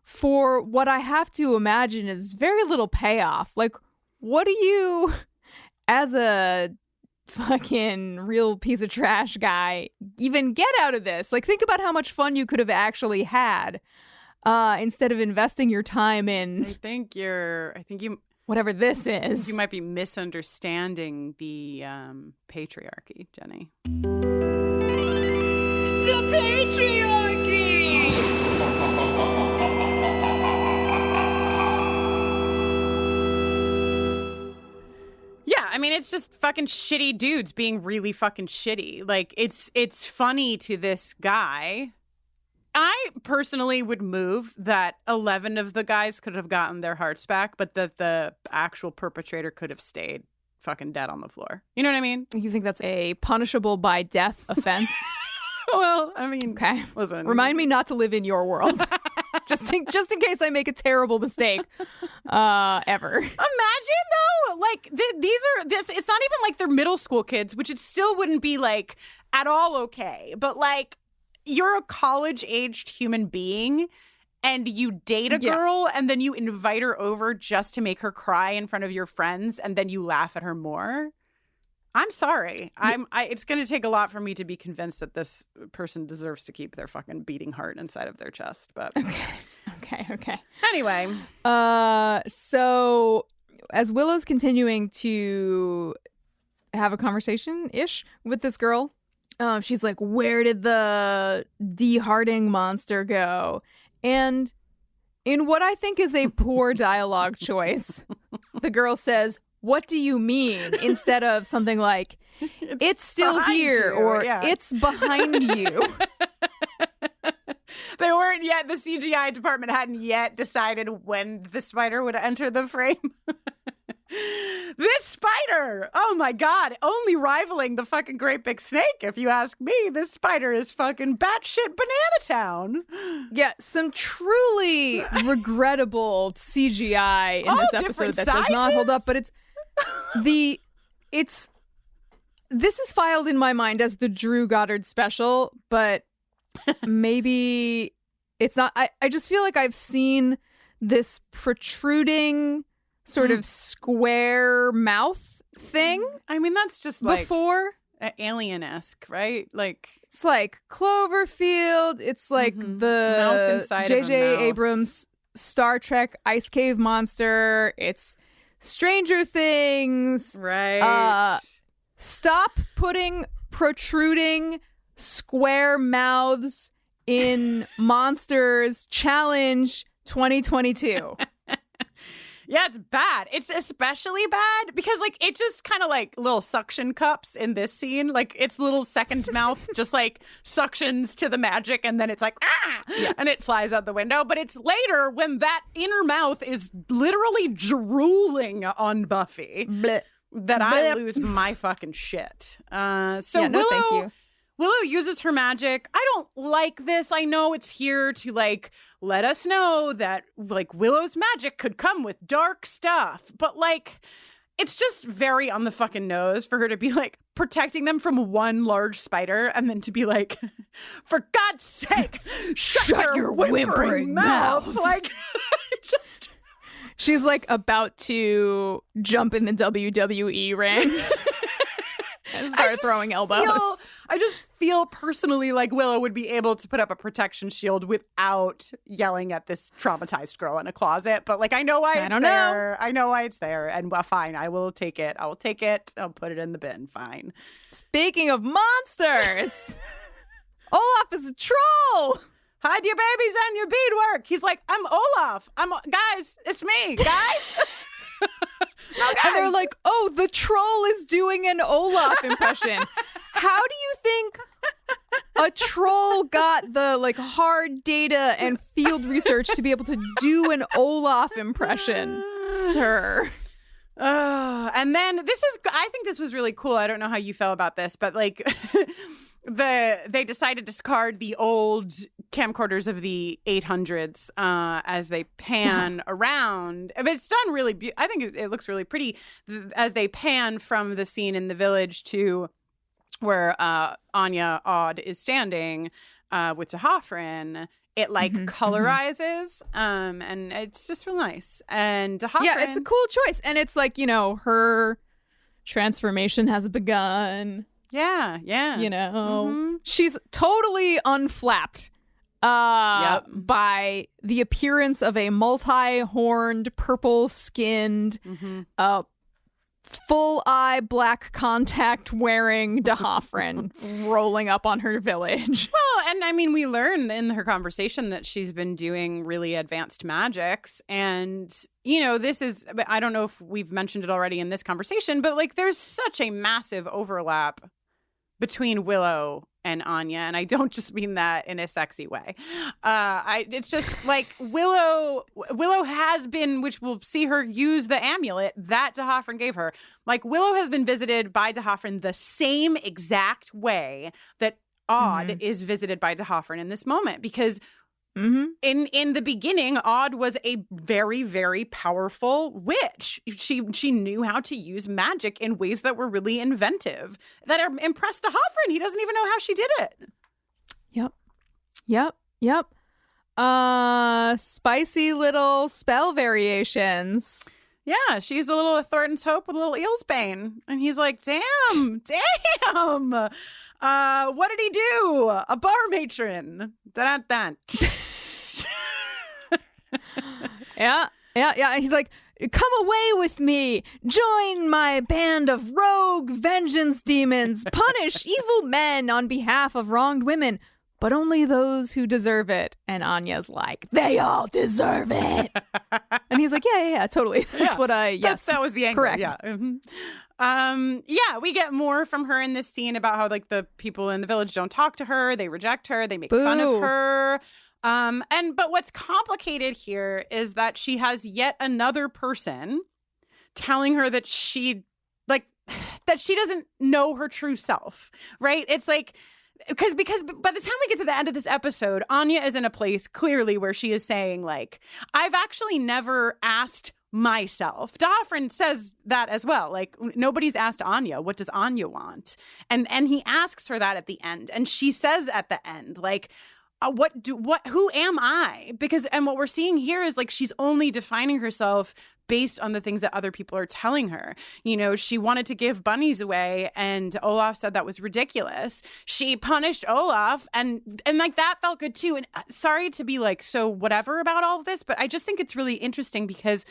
for what I have to imagine is very little payoff. Like, what do you, as a fucking real piece of trash guy, even get out of this? Like, think about how much fun you could have actually had instead of investing your time in. I think you whatever this is. You might be misunderstanding the patriarchy, Jenny. The patriarchy! Yeah, I mean, it's just fucking shitty dudes being really fucking shitty. Like, it's funny to this guy. I personally would move that 11 of the guys could have gotten their hearts back, but that the actual perpetrator could have stayed fucking dead on the floor. You know what I mean? You think that's a punishable by death offense? Well, I mean, okay. Listen, remind me not to live in your world, just in case I make a terrible mistake, ever. Imagine though, like it's not even like they're middle school kids, which it still wouldn't be like at all okay. But like, you're a college-aged human being, and you date a girl, and then you invite her over just to make her cry in front of your friends, and then you laugh at her more. I'm sorry. It's going to take a lot for me to be convinced that this person deserves to keep their fucking beating heart inside of their chest. But okay. Anyway, so as Willow's continuing to have a conversation-ish with this girl, she's like, "Where did the de-hearting monster go?" And in what I think is a poor dialogue choice, the girl says, "What do you mean?" instead of something like, "It's still here," or "It's behind you." They weren't yet, the CGI department hadn't yet decided when the spider would enter the frame. This spider, oh my God, only rivaling the fucking great big snake, if you ask me. This spider is fucking batshit banana town. Yeah, some truly regrettable CGI in this episode that does not hold up, but this is filed in my mind as the Drew Goddard special, but maybe it's not. I just feel like I've seen this protruding sort of square mouth thing. I mean, that's just like before alien-esque, right? Like, it's like Cloverfield. It's like the J.J. Abrams Star Trek ice cave monster. It's Stranger Things. Right. Stop putting protruding square mouths in monsters. Challenge 2022. Yeah, it's bad. It's especially bad because, like, it just kind of like little suction cups in this scene. Like, its little second mouth just like suctions to the magic, and then it's like, and it flies out the window. But it's later when that inner mouth is literally drooling on Buffy that I lose my fucking shit. So Willow, thank you. Willow uses her magic. I don't like this. I know it's here to, like, let us know that, like, Willow's magic could come with dark stuff. But, like, it's just very on the fucking nose for her to be, like, protecting them from one large spider and then to be like, for God's sake, shut your whimpering mouth. Like, just... She's, like, about to jump in the WWE ring. And start throwing elbows. I just feel personally like Willow would be able to put up a protection shield without yelling at this traumatized girl in a closet. But, like, I know why it's there. I know why it's there. And, well, fine, I will take it. I will take it. I'll put it in the bin. Fine. Speaking of monsters, Olaf is a troll. Hide your babies and your beadwork. He's like, I'm Olaf. Guys, it's me, guys. No, and they're like, oh, the troll is doing an Olaf impression. How do you think a troll got the, like, hard data and field research to be able to do an Olaf impression, sir? And then I think this was really cool. I don't know how you felt about this, but, like, they decided to discard the old camcorders of the 800s as they pan around. But it's done really I think it looks really pretty as they pan from the scene in the village to where Anya Odd is standing with Hoffren. It, like, colorizes and it's just real nice. And Hoffren, yeah, it's a cool choice. And it's like, you know, her transformation has begun. Yeah. You know, she's totally unflapped by the appearance of a multi-horned, purple-skinned full eye black contact wearing Dahafren rolling up on her village. Well, and I mean, we learn in her conversation that she's been doing really advanced magics. And, you know, this is, I don't know if we've mentioned it already in this conversation, but like there's such a massive overlap between Willow and Anya, and I don't just mean that in a sexy way. It's just like Willow has been, which we'll see her use the amulet that Dahafren gave her. Like Willow has been visited by Dahafren the same exact way that Odd is visited by Dahafren in this moment, because in the beginning, Odd was a very, very powerful witch. She knew how to use magic in ways that were really inventive, that impressed Dahafren. He doesn't even know how she did it. Yep. Spicy little spell variations. Yeah, she's a little Thornton's Hope with a little Eelsbane. And he's like, damn. What did he do? A bar matron. Dun-dun-dun. Yeah. He's like, come away with me. Join my band of rogue vengeance demons. Punish evil men on behalf of wronged women, but only those who deserve it. And Anya's like, they all deserve it. And he's like, yeah, totally. That's what that was the angle. Correct. Yeah. We get more from her in this scene about how like the people in the village don't talk to her, they reject her, they make fun of her. But what's complicated here is that she has yet another person telling her that she doesn't know her true self, right? It's like, because by the time we get to the end of this episode, Anya is in a place clearly where she is saying like, I've actually never asked myself. Dahafren says that as well. Like nobody's asked Anya, what does Anya want? And he asks her that at the end. And she says at the end, like, who am I? And what we're seeing here is like, she's only defining herself based on the things that other people are telling her. You know, she wanted to give bunnies away and Olaf said that was ridiculous. She punished Olaf and like that felt good too. And sorry to be like so whatever about all of this, but I just think it's really interesting because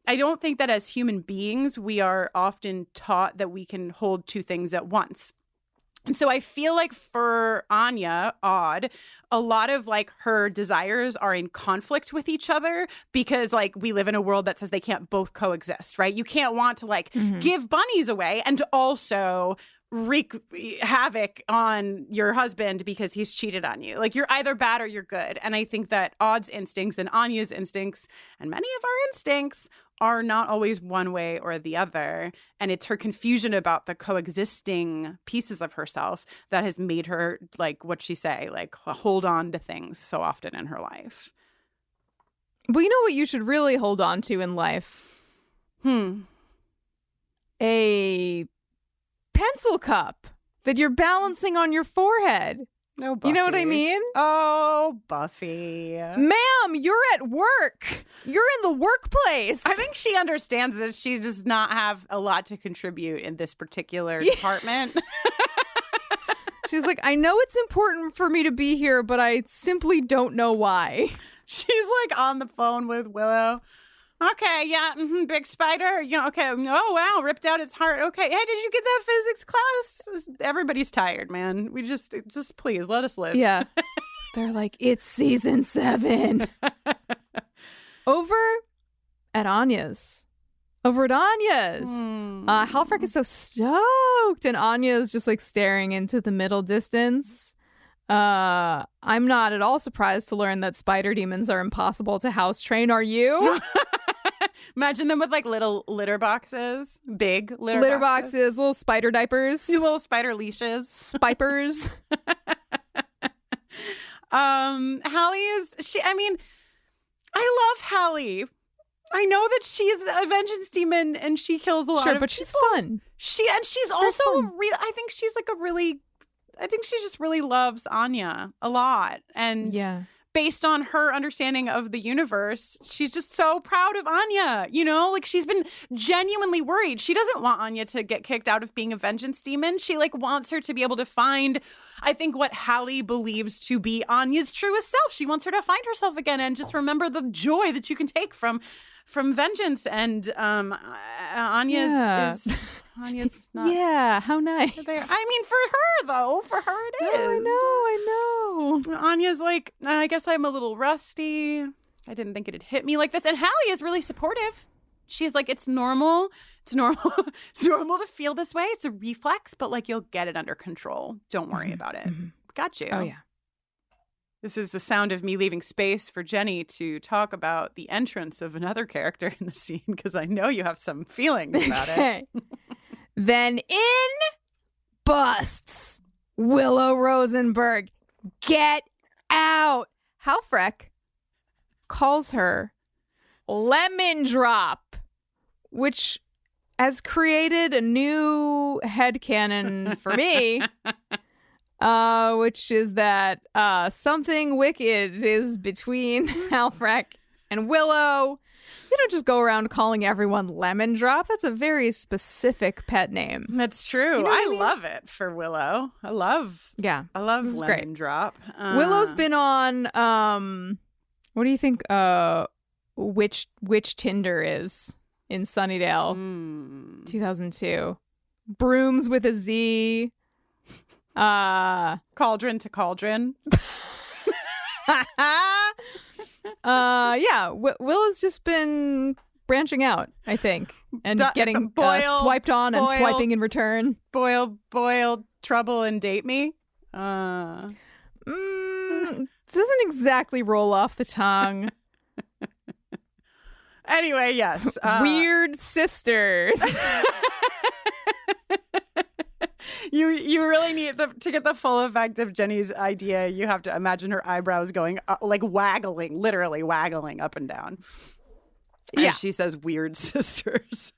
I don't think that as human beings, we are often taught that we can hold two things at once. And so I feel like for Anya, Odd, a lot of like her desires are in conflict with each other because like we live in a world that says they can't both coexist, right? You can't want to like give bunnies away and also wreak havoc on your husband because he's cheated on you. Like you're either bad or you're good. And I think that Odd's instincts and Anya's instincts and many of our instincts are not always one way or the other. And it's her confusion about the coexisting pieces of herself that has made her, like, what'd she say? Like, hold on to things so often in her life. Well, you know what you should really hold on to in life? A pencil cup that you're balancing on your forehead. No, Buffy. You know what I mean? Oh, Buffy. Ma'am, you're at work. You're in the workplace. I think she understands that she does not have a lot to contribute in this particular department. She's like, I know it's important for me to be here, but I simply don't know why. She's like on the phone with Willow. Okay, yeah, big spider. Yeah, okay. Oh, wow, ripped out its heart. Okay, hey, did you get that physics class? Everybody's tired, man. We just please let us live. Yeah. They're like, it's season 7. Over at Anya's. Halfrek is so stoked, and Anya is just like staring into the middle distance. I'm not at all surprised to learn that spider demons are impossible to house train. Are you? Imagine them with like little litter boxes, big litter boxes, little spider diapers, little spider leashes, spipers. Hallie is I love Hallie. I know that she's a vengeance demon and she kills a lot of but she's people. fun. She's also I think she just really loves Anya a lot. And based on her understanding of the universe, she's just so proud of Anya, you know? Like, she's been genuinely worried. She doesn't want Anya to get kicked out of being a vengeance demon. She, like, wants her to be able to find, I think, what Hallie believes to be Anya's truest self. She wants her to find herself again and just remember the joy that you can take from vengeance. And Anya's not. Yeah, how nice. There. I mean, for her though, for her it is. I know. Anya's like, I guess I'm a little rusty. I didn't think it'd hit me like this. And Hallie is really supportive. She's like, it's normal. It's normal. It's normal to feel this way. It's a reflex, but like you'll get it under control. Don't worry about it. Got you. Oh yeah. This is the sound of me leaving space for Jenny to talk about the entrance of another character in the scene, because I know you have some feelings about it. Then in busts Willow Rosenberg. Get out. Halfrek calls her Lemon Drop, which has created a new headcanon for me. Which is that something wicked is between Halfrek and Willow. You don't just go around calling everyone Lemon Drop. That's a very specific pet name. That's true. You know what I mean? love it for Willow. I love this Lemon Drop. Willow's been on what do you think which Tinder is in Sunnydale 2002? Brooms with a Z. Cauldron to Cauldron. Willow's just been branching out, I think, and getting swiped on and swiping in return. Boil, trouble, and date me. Doesn't exactly roll off the tongue. Anyway, yes. Weird sisters. You really need to get the full effect of Jenny's idea. You have to imagine her eyebrows going like waggling, literally waggling up and down. Yeah, and she says weird sisters.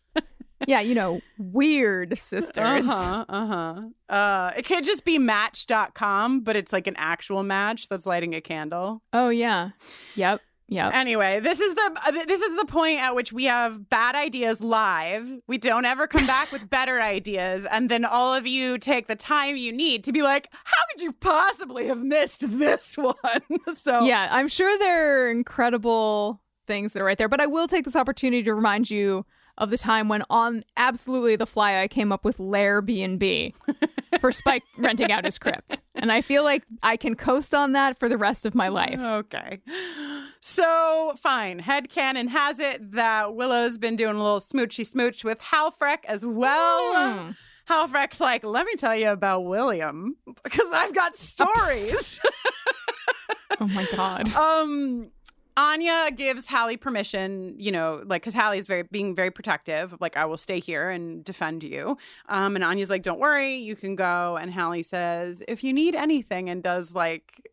Yeah, weird sisters. It could just be Match.com, but it's like an actual match that's lighting a candle. Oh yeah. Yep. Anyway, this is the point at which we have bad ideas live. We don't ever come back with better ideas, and then all of you take the time you need to be like, "How could you possibly have missed this one?" So yeah, I'm sure there are incredible things that are right there, but I will take this opportunity to remind you of the time when on absolutely the fly I came up with Lair B&B for Spike renting out his crypt. And I feel like I can coast on that for the rest of my life. Okay. So, fine. Headcanon has it that Willow's been doing a little smoochy smooch with Halfrek as well. Halfrek's like, let me tell you about William, because I've got stories. Oh my God. Anya gives Hallie permission, because Hallie's being very protective. Like, I will stay here and defend you. And Anya's like, don't worry, you can go. And Hallie says, if you need anything, and does like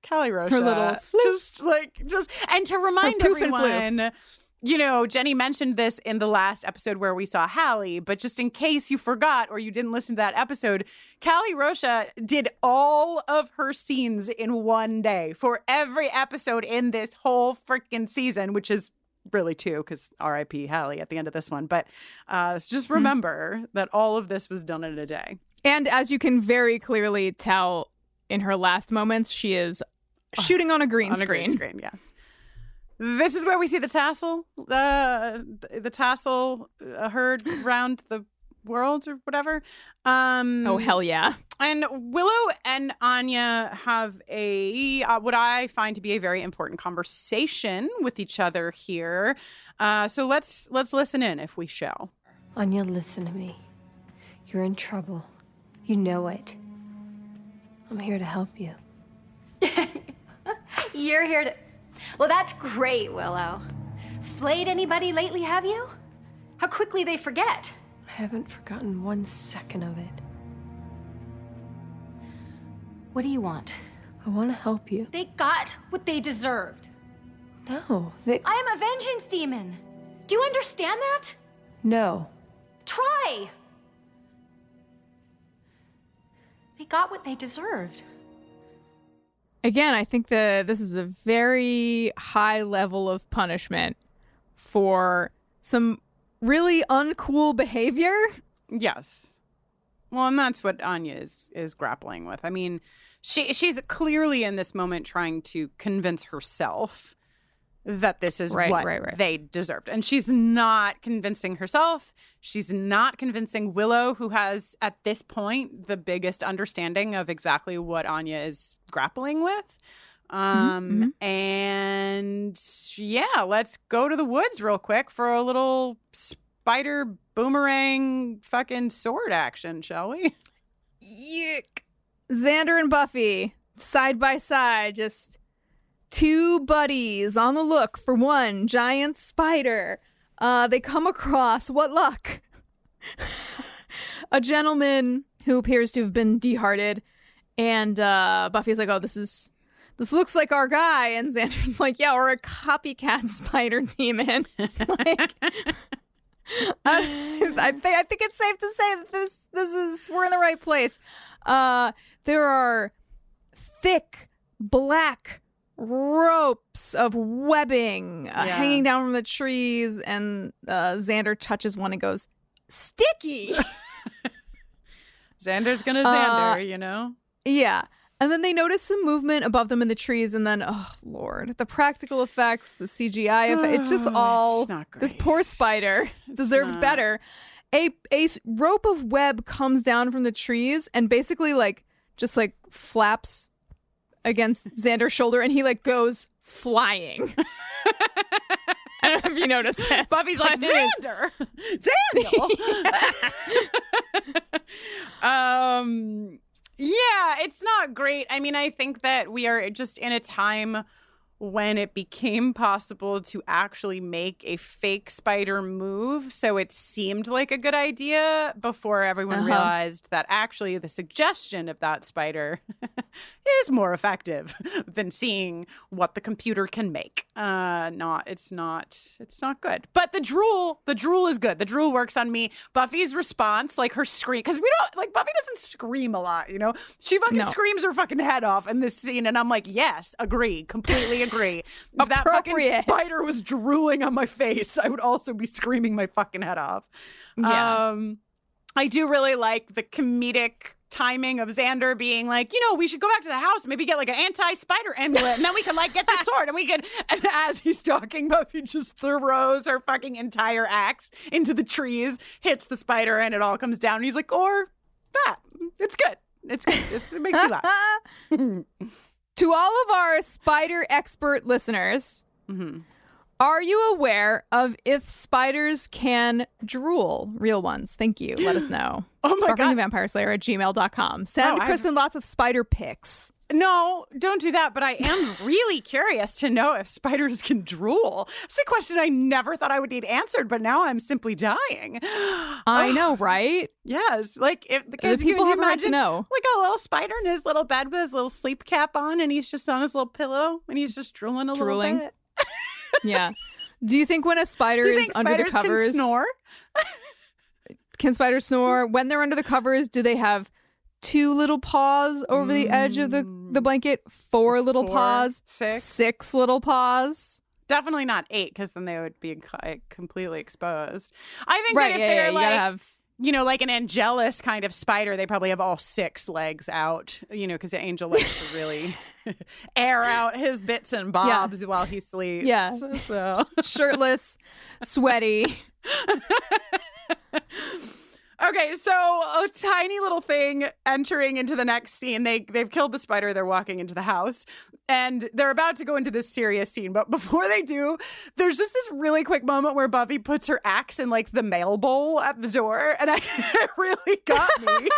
Callie Rocha. Her little just, and to remind everyone, Jenny mentioned this in the last episode where we saw Hallie, but just in case you forgot or you didn't listen to that episode, Callie Rocha did all of her scenes in one day for every episode in this whole freaking season, which is really 2, because R.I.P. Hallie at the end of this one. But just remember that all of this was done in a day. And as you can very clearly tell in her last moments, she is shooting on a green screen. A green screen, yes. This is where we see the tassel, the tassel heard around the world or whatever. Oh, hell yeah. And Willow and Anya have a what I find to be a very important conversation with each other here. So let's listen in, if we shall. Anya, listen to me. You're in trouble. You know it. I'm here to help you. You're here to... Well, that's great, Willow. Flayed anybody lately, have you? How quickly they forget. I haven't forgotten 1 second of it. What do you want? I want to help you. They got what they deserved. No, I am a vengeance demon. Do you understand that? No. Try! They got what they deserved. Again, I think this is a very high level of punishment for some really uncool behavior. Yes. Well, and that's what Anya is grappling with. I mean, she's clearly in this moment trying to convince herself that this is what they deserved. And she's not convincing herself. She's not convincing Willow, who has, at this point, the biggest understanding of exactly what Anya is grappling with. And yeah, let's go to the woods real quick for a little spider boomerang fucking sword action, shall we? Yuck. Xander and Buffy, side by side, just two buddies on the look for one giant spider. They come across, what luck, a gentleman who appears to have been dehearted. And Buffy's like, oh, this looks like our guy. And Xander's like, yeah, we're a copycat spider demon. Like, I think it's safe to say that we're in the right place. There are thick black ropes of webbing hanging down from the trees, and Xander touches one and goes, sticky. Xander's gonna Xander, you know? Yeah. And then they notice some movement above them in the trees, and then, oh, Lord, the practical effects, the CGI, it's just all, this poor spider deserved better. A rope of web comes down from the trees and basically, like, just, like, flaps against Xander's shoulder, and he, like, goes flying. I don't know if you noticed this. Buffy's like, Xander! Daniel! Yeah, it's not great. I mean, I think that we are just in a time when it became possible to actually make a fake spider move. So it seemed like a good idea before everyone realized that actually the suggestion of that spider is more effective than seeing what the computer can make. It's not good. But the drool is good. The drool works on me. Buffy's response, like her scream, because Buffy doesn't scream a lot, you know? She fucking screams her fucking head off in this scene, and I'm like, yes, agree, completely agree. If that fucking spider was drooling on my face, I would also be screaming my fucking head off. Yeah. I do really like the comedic timing of Xander being like, you know, we should go back to the house and maybe get like an anti-spider amulet, and then we can like get the sword, and as he's talking, Buffy just throws her fucking entire axe into the trees, hits the spider, and it all comes down. And he's like, or that. It's good. It makes me laugh. To all of our spider expert listeners, are you aware of if spiders can drool? Real ones. Thank you. Let us know. Oh my God. vampireslayer@gmail.com. Send Kristen lots of spider pics. No, don't do that. But I am really curious to know if spiders can drool. It's a question I never thought I would need answered, but now I'm simply dying. I know, right? Yes. Because people have a right to know. Like a little spider in his little bed with his little sleep cap on, and he's just on his little pillow, and he's just drooling a little bit. Yeah. Do you think when a spider is under the covers... Can snore? Can spiders snore? When they're under the covers, do they have 2 little paws over the edge of the blanket? 4 little paws? 6 little paws? Definitely not 8, because then they would be completely exposed. I think that if they're like... You know, like an Angelus kind of spider, they probably have all 6 legs out, you know, because the angel likes to really air out his bits and bobs while he sleeps. Yeah. So. Shirtless, sweaty. Okay, so a tiny little thing entering into the next scene. They've killed the spider. They're walking into the house, and they're about to go into this serious scene. But before they do, there's just this really quick moment where Buffy puts her axe in like the mail bowl at the door, and it really got me.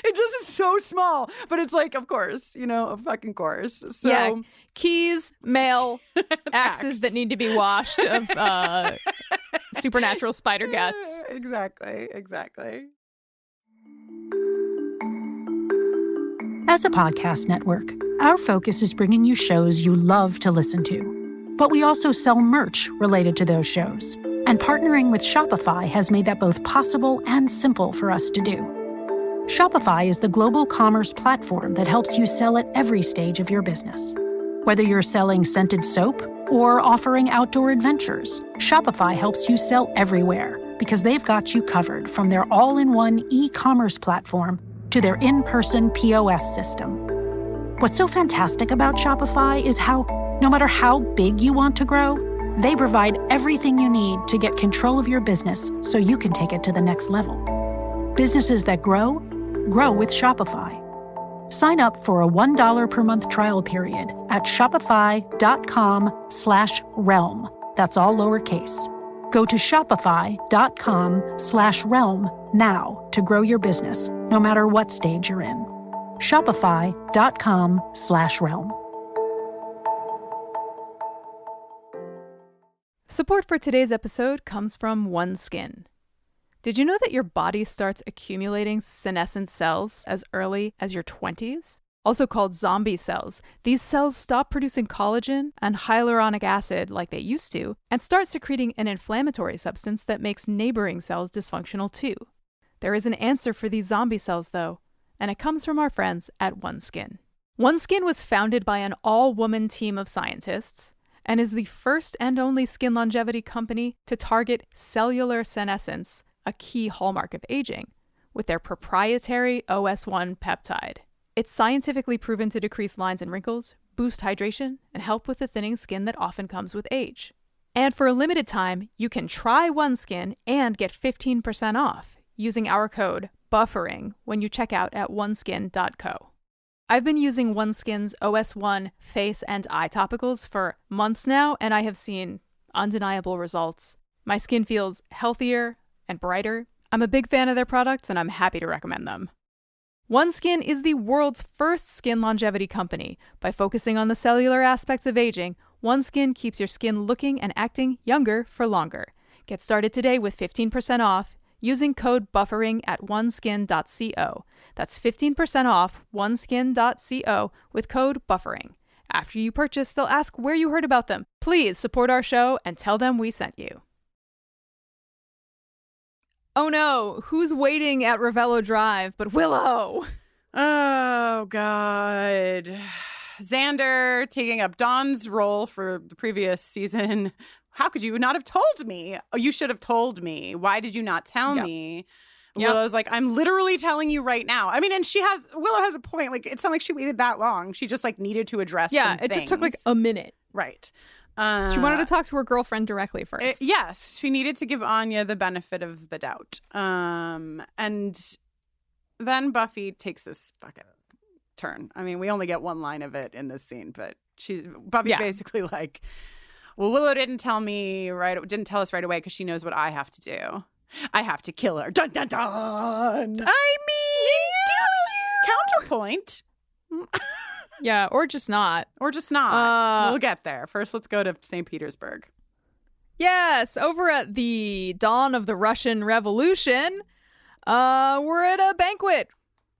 It just is so small, but it's like, of course, you know, of fucking course. So yeah, keys, mail, axes that need to be washed of supernatural spider guts. Exactly. As a podcast network, our focus is bringing you shows you love to listen to. But we also sell merch related to those shows. And partnering with Shopify has made that both possible and simple for us to do. Shopify is the global commerce platform that helps you sell at every stage of your business. Whether you're selling scented soap or offering outdoor adventures, Shopify helps you sell everywhere because they've got you covered, from their all-in-one e-commerce platform to their in-person POS system. What's so fantastic about Shopify is how No matter how big you want to grow, they provide everything you need to get control of your business so you can take it to the next level. Businesses that grow, grow with Shopify. Sign up for a $1 per month trial period at shopify.com/realm. That's all lowercase. Go to shopify.com/realm now to grow your business, no matter what stage you're in. Shopify.com/realm. Support for today's episode comes from OneSkin. Did you know that your body starts accumulating senescent cells as early as your 20s? Also called zombie cells. These cells stop producing collagen and hyaluronic acid like they used to, and start secreting an inflammatory substance that makes neighboring cells dysfunctional too. There is an answer for these zombie cells though, and it comes from our friends at OneSkin. OneSkin was founded by an all-woman team of scientists, and is the first and only skin longevity company to target cellular senescence, a key hallmark of aging, with their proprietary OS1 peptide. It's scientifically proven to decrease lines and wrinkles, boost hydration, and help with the thinning skin that often comes with age. And for a limited time, you can try OneSkin and get 15% off using our code BUFFERING when you check out at oneskin.co. I've been using OneSkin's OS1 face and eye topicals for months now, and I have seen undeniable results. My skin feels healthier and brighter. I'm a big fan of their products, and I'm happy to recommend them. OneSkin is the world's first skin longevity company. By focusing on the cellular aspects of aging, OneSkin keeps your skin looking and acting younger for longer. Get started today with 15% off using code BUFFERING at oneskin.co. That's 15% off oneskin.co with code BUFFERING. After you purchase, they'll ask where you heard about them. Please support our show and tell them we sent you. Oh no, who's waiting at Ravello Drive but Willow? Oh, God. Xander taking up Dawn's role for the previous season. How could you not have told me? Oh, you should have told me. Why did you not tell me? Willow's like, I'm literally telling you right now. I mean, and Willow has a point. Like, it's not like she waited that long. She just like needed to address some it just took like things. a minute. Right. She wanted to talk to her girlfriend directly first. Yes, she needed to give Anya the benefit of the doubt. And then Buffy takes this fucking turn. I mean, we only get one line of it in this scene, but Buffy's basically like, well, Willow didn't tell us right away because she knows what I have to do. I have to kill her. Dun, dun, dun. I mean, do you? Counterpoint. Yeah, or just not. Or just not. We'll get there. First, let's go to St. Petersburg. Yes, over at the dawn of the Russian Revolution, we're at a banquet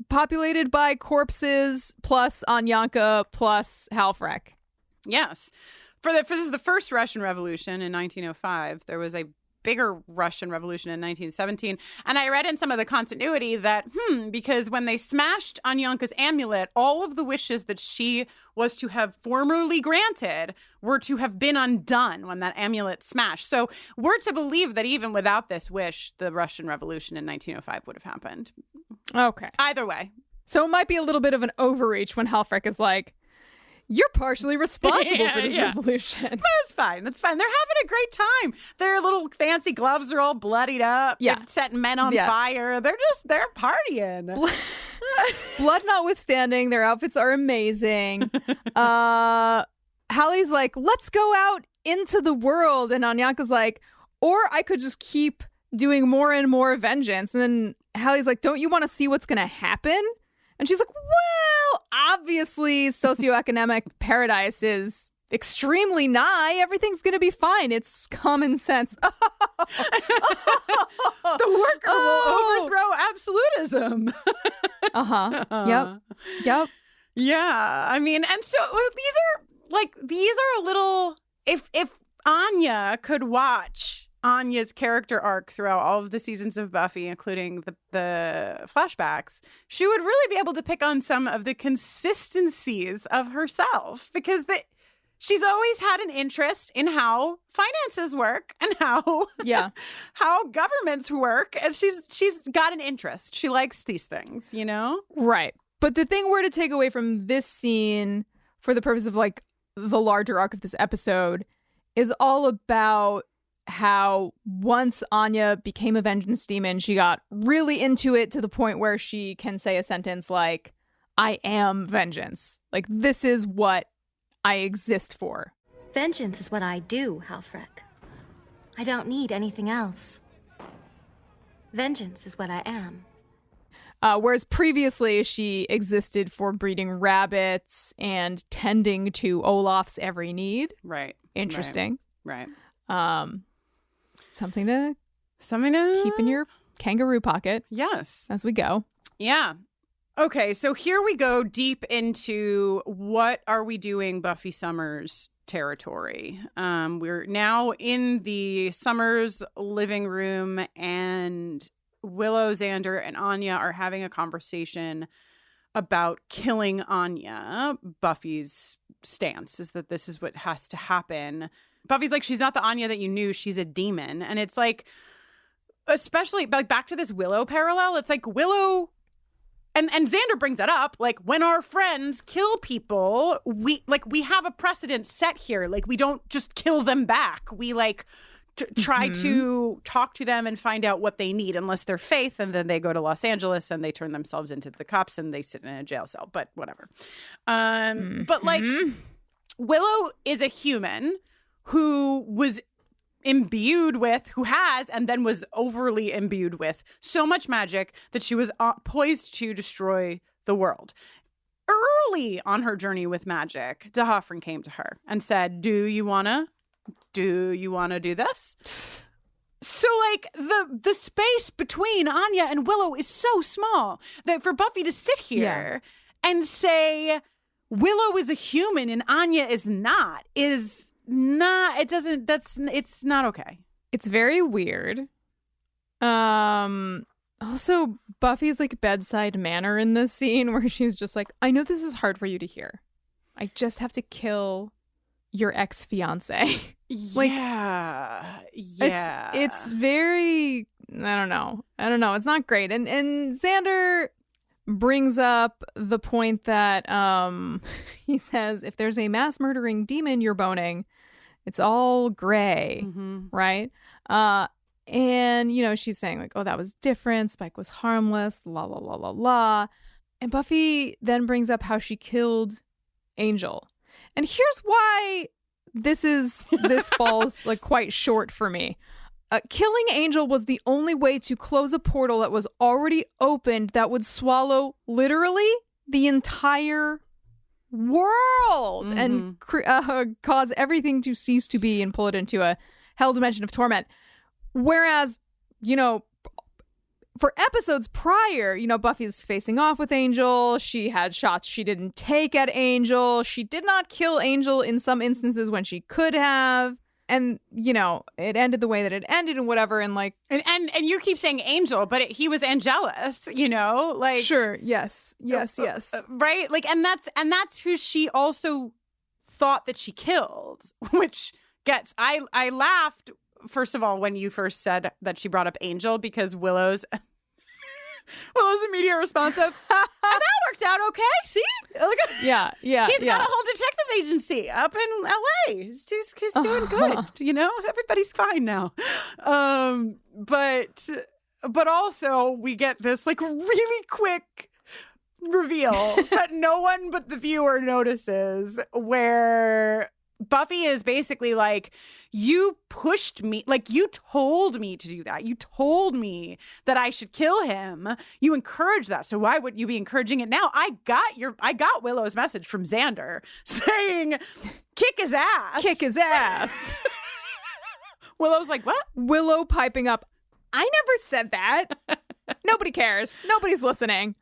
populated by corpses plus Anyanka plus Halfrek. Yes. For this is the first Russian Revolution in 1905. There was a bigger Russian Revolution in 1917. And I read in some of the continuity that, because when they smashed Anyanka's amulet, all of the wishes that she was to have formerly granted were to have been undone when that amulet smashed. So we're to believe that even without this wish, the Russian Revolution in 1905 would have happened. Okay. Either way. So it might be a little bit of an overreach when Halfrek is like, you're partially responsible for this revolution. But it's fine. It's fine. They're having a great time. Their little fancy gloves are all bloodied up. Yeah. They're setting men on fire. They're partying. Blood notwithstanding, their outfits are amazing. Hallie's like, let's go out into the world. And Anyanka's like, or I could just keep doing more and more vengeance. And then Hallie's like, don't you want to see what's going to happen? And she's like, well, obviously socioeconomic paradise is extremely nigh. Everything's going to be fine. It's common sense. The worker will overthrow absolutism. Yep. Yeah. I mean, and so these are a little, if Anya could watch Anya's character arc throughout all of the seasons of Buffy, including the flashbacks, she would really be able to pick on some of the consistencies of herself, because she's always had an interest in how finances work and how governments work, and she's got an interest. She likes these things, you know? Right. But the thing we're to take away from this scene for the purpose of like the larger arc of this episode is all about how once Anya became a vengeance demon, she got really into it to the point where she can say a sentence like, I am vengeance. Like, this is what I exist for. Vengeance is what I do, Halfrek. I don't need anything else. Vengeance is what I am. Whereas previously she existed for breeding rabbits and tending to Olaf's every need. Right. Interesting. Right. Something to keep in your kangaroo pocket. Yes. As we go. Yeah. Okay, so here we go deep into what are we doing Buffy Summers territory. We're now in the Summers living room, and Willow, Xander, and Anya are having a conversation about killing Anya. Buffy's stance is that this is what has to happen. Buffy's like, she's not the Anya that you knew, she's a demon. And it's like, especially like back to this Willow parallel, it's like Willow... And Xander brings that up, like, when our friends kill people, we have a precedent set here. Like, we don't just kill them back. We, like, try to talk to them and find out what they need, unless they're Faith, and then they go to Los Angeles and they turn themselves into the cops and they sit in a jail cell, but whatever. But, like, Willow is a human who was who has and then was overly imbued with so much magic that she was poised to destroy the world. Early on her journey with magic, D'Hoffryn came to her and said, do you wanna do this? So, like, the space between Anya and Willow is so small that for Buffy to sit here and say Willow is a human and Anya is not it's not okay. It's very weird. Also, Buffy's like bedside manner in this scene where she's just like, I know this is hard for you to hear. I just have to kill your ex-fiance. Like, yeah. It's very, I don't know. It's not great. And Xander brings up the point that he says, if there's a mass murdering demon you're boning, it's all gray, right? And, you know, she's saying like, oh, that was different. Spike was harmless, la, la, la, la, la. And Buffy then brings up how she killed Angel. And here's why this falls like quite short for me. Killing Angel was the only way to close a portal that was already opened that would swallow literally the entire world and cause everything to cease to be and pull it into a hell dimension of torment. Whereas, you know, for episodes prior, you know, Buffy's facing off with Angel. She had shots she didn't take at Angel. She did not kill Angel in some instances when she could have. And, you know, it ended the way that it ended and whatever. And like, and you keep saying Angel, but he was Angelus, you know, like, sure. Yes. Right. Like, and that's who she also thought that she killed, which gets, I laughed, first of all, when you first said that she brought up Angel, because Willow's immediate response of, oh, that worked out okay. See? Look, yeah. He's got a whole detective agency up in LA. He's doing good. You know, everybody's fine now. But also we get this like really quick reveal that no one but the viewer notices, where Buffy is basically like, you pushed me, like you told me to do that. You told me that I should kill him. You encouraged that. So why would you be encouraging it now? I got Willow's message from Xander saying, kick his ass. Kick his ass. Willow's like, what? Willow piping up, I never said that. Nobody cares. Nobody's listening.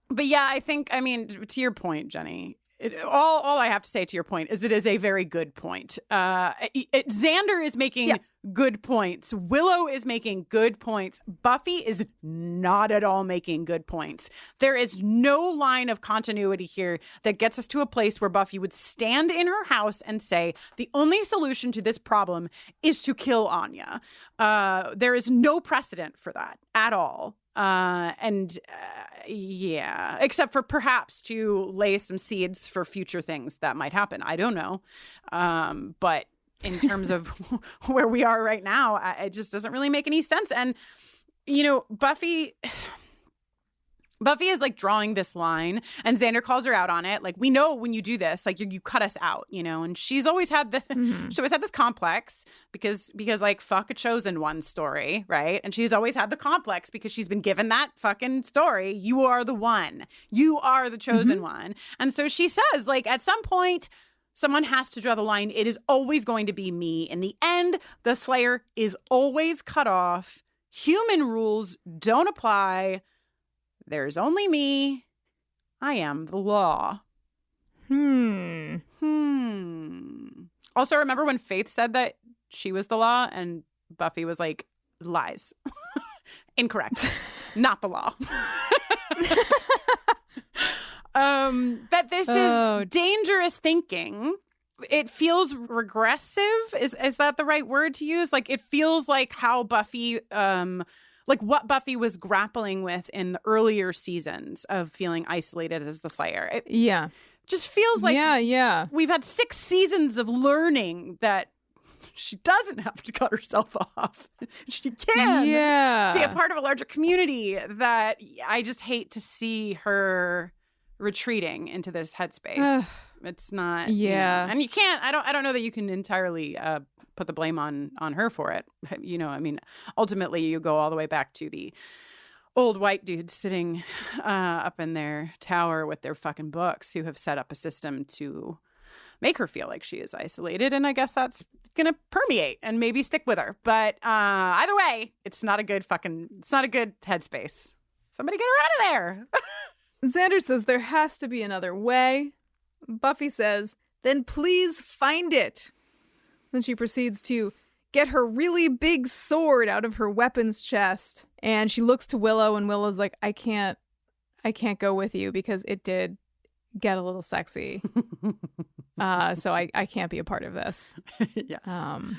But yeah, I mean, to your point, Jenny, all I have to say to your point is it is a very good point. Xander is making good points. Willow is making good points. Buffy is not at all making good points. There is no line of continuity here that gets us to a place where Buffy would stand in her house and say, the only solution to this problem is to kill Anya. There is no precedent for that at all. Yeah, except for perhaps to lay some seeds for future things that might happen. I don't know. But in terms of where we are right now, it just doesn't really make any sense. And, you know, Buffy is like drawing this line, and Xander calls her out on it. Like, we know when you do this, like you cut us out, you know. And she's always had she always had this complex because like fuck a chosen one story, right? And she's always had the complex because she's been given that fucking story. You are the one. You are the chosen one. And so she says, like, at some point, someone has to draw the line. It is always going to be me. In the end, the Slayer is always cut off. Human rules don't apply. There's only me. I am the law. Also, remember when Faith said that she was the law and Buffy was like, lies. Incorrect. Not the law. But this is dangerous thinking. It feels regressive. Is that the right word to use? Like, it feels like how Buffy, like what Buffy was grappling with in the earlier seasons of feeling isolated as the Slayer. It just feels like we've had 6 seasons of learning that she doesn't have to cut herself off. She can be a part of a larger community. That I just hate to see her retreating into this headspace. It's not, you know, and you can't. I don't know that you can entirely put the blame on her for it. You know, I mean, ultimately, you go all the way back to the old white dudes sitting up in their tower with their fucking books, who have set up a system to make her feel like she is isolated. And I guess that's gonna permeate and maybe stick with her. But either way, it's not a good headspace. Somebody get her out of there. Xander says there has to be another way. Buffy says, then please find it. Then she proceeds to get her really big sword out of her weapons chest. And she looks to Willow, and Willow's like, I can't go with you because it did get a little sexy. So I can't be a part of this. And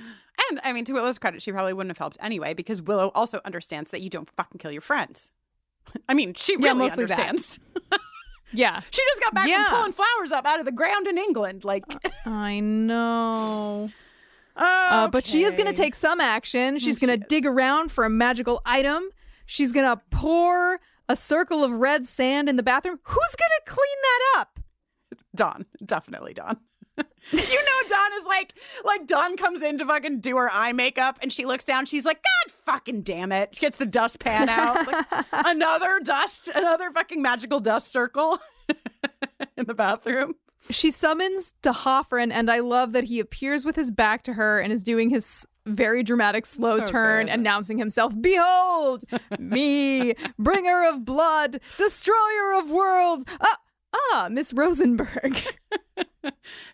I mean, to Willow's credit, she probably wouldn't have helped anyway, because Willow also understands that you don't fucking kill your friends. I mean, she really understands. She just got back from pulling flowers up out of the ground in England. Like, I know. But she is going to take some action. She's going to dig around for a magical item. She's going to pour a circle of red sand in the bathroom. Who's going to clean that up? Dawn. Definitely Dawn. You know, Dawn is like Dawn comes in to fucking do her eye makeup, and she looks down. She's like, God fucking damn it. She gets the dustpan out. Like, another fucking magical dust circle in the bathroom. She summons D'Hoffryn, and I love that he appears with his back to her and is doing his very dramatic slow turn, announcing himself, behold, me, bringer of blood, destroyer of worlds. Miss Rosenberg.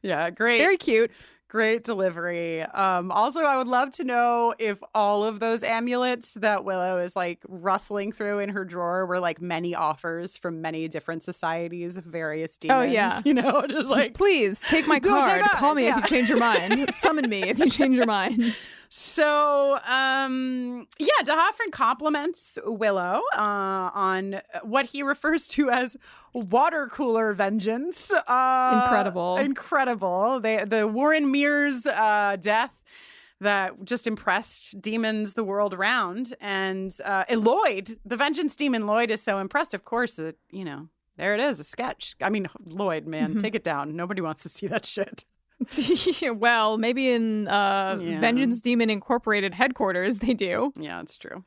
Yeah, great. Very cute. Great delivery. Also, I would love to know if all of those amulets that Willow is like rustling through in her drawer were like many offers from many different societies of various demons. Oh, yeah. You know, just like, please take my card. Call me if you change your mind. Summon me if you change your mind. So, D'Hoffryn compliments Willow on what he refers to as water cooler vengeance. Incredible. The Warren Mears death that just impressed demons the world around. And Lloyd, the vengeance demon Lloyd, is so impressed, of course, that, you know, there it is, a sketch. I mean, Lloyd, man, take it down. Nobody wants to see that shit. Well, maybe in Vengeance Demon Incorporated headquarters they do. Yeah, it's true.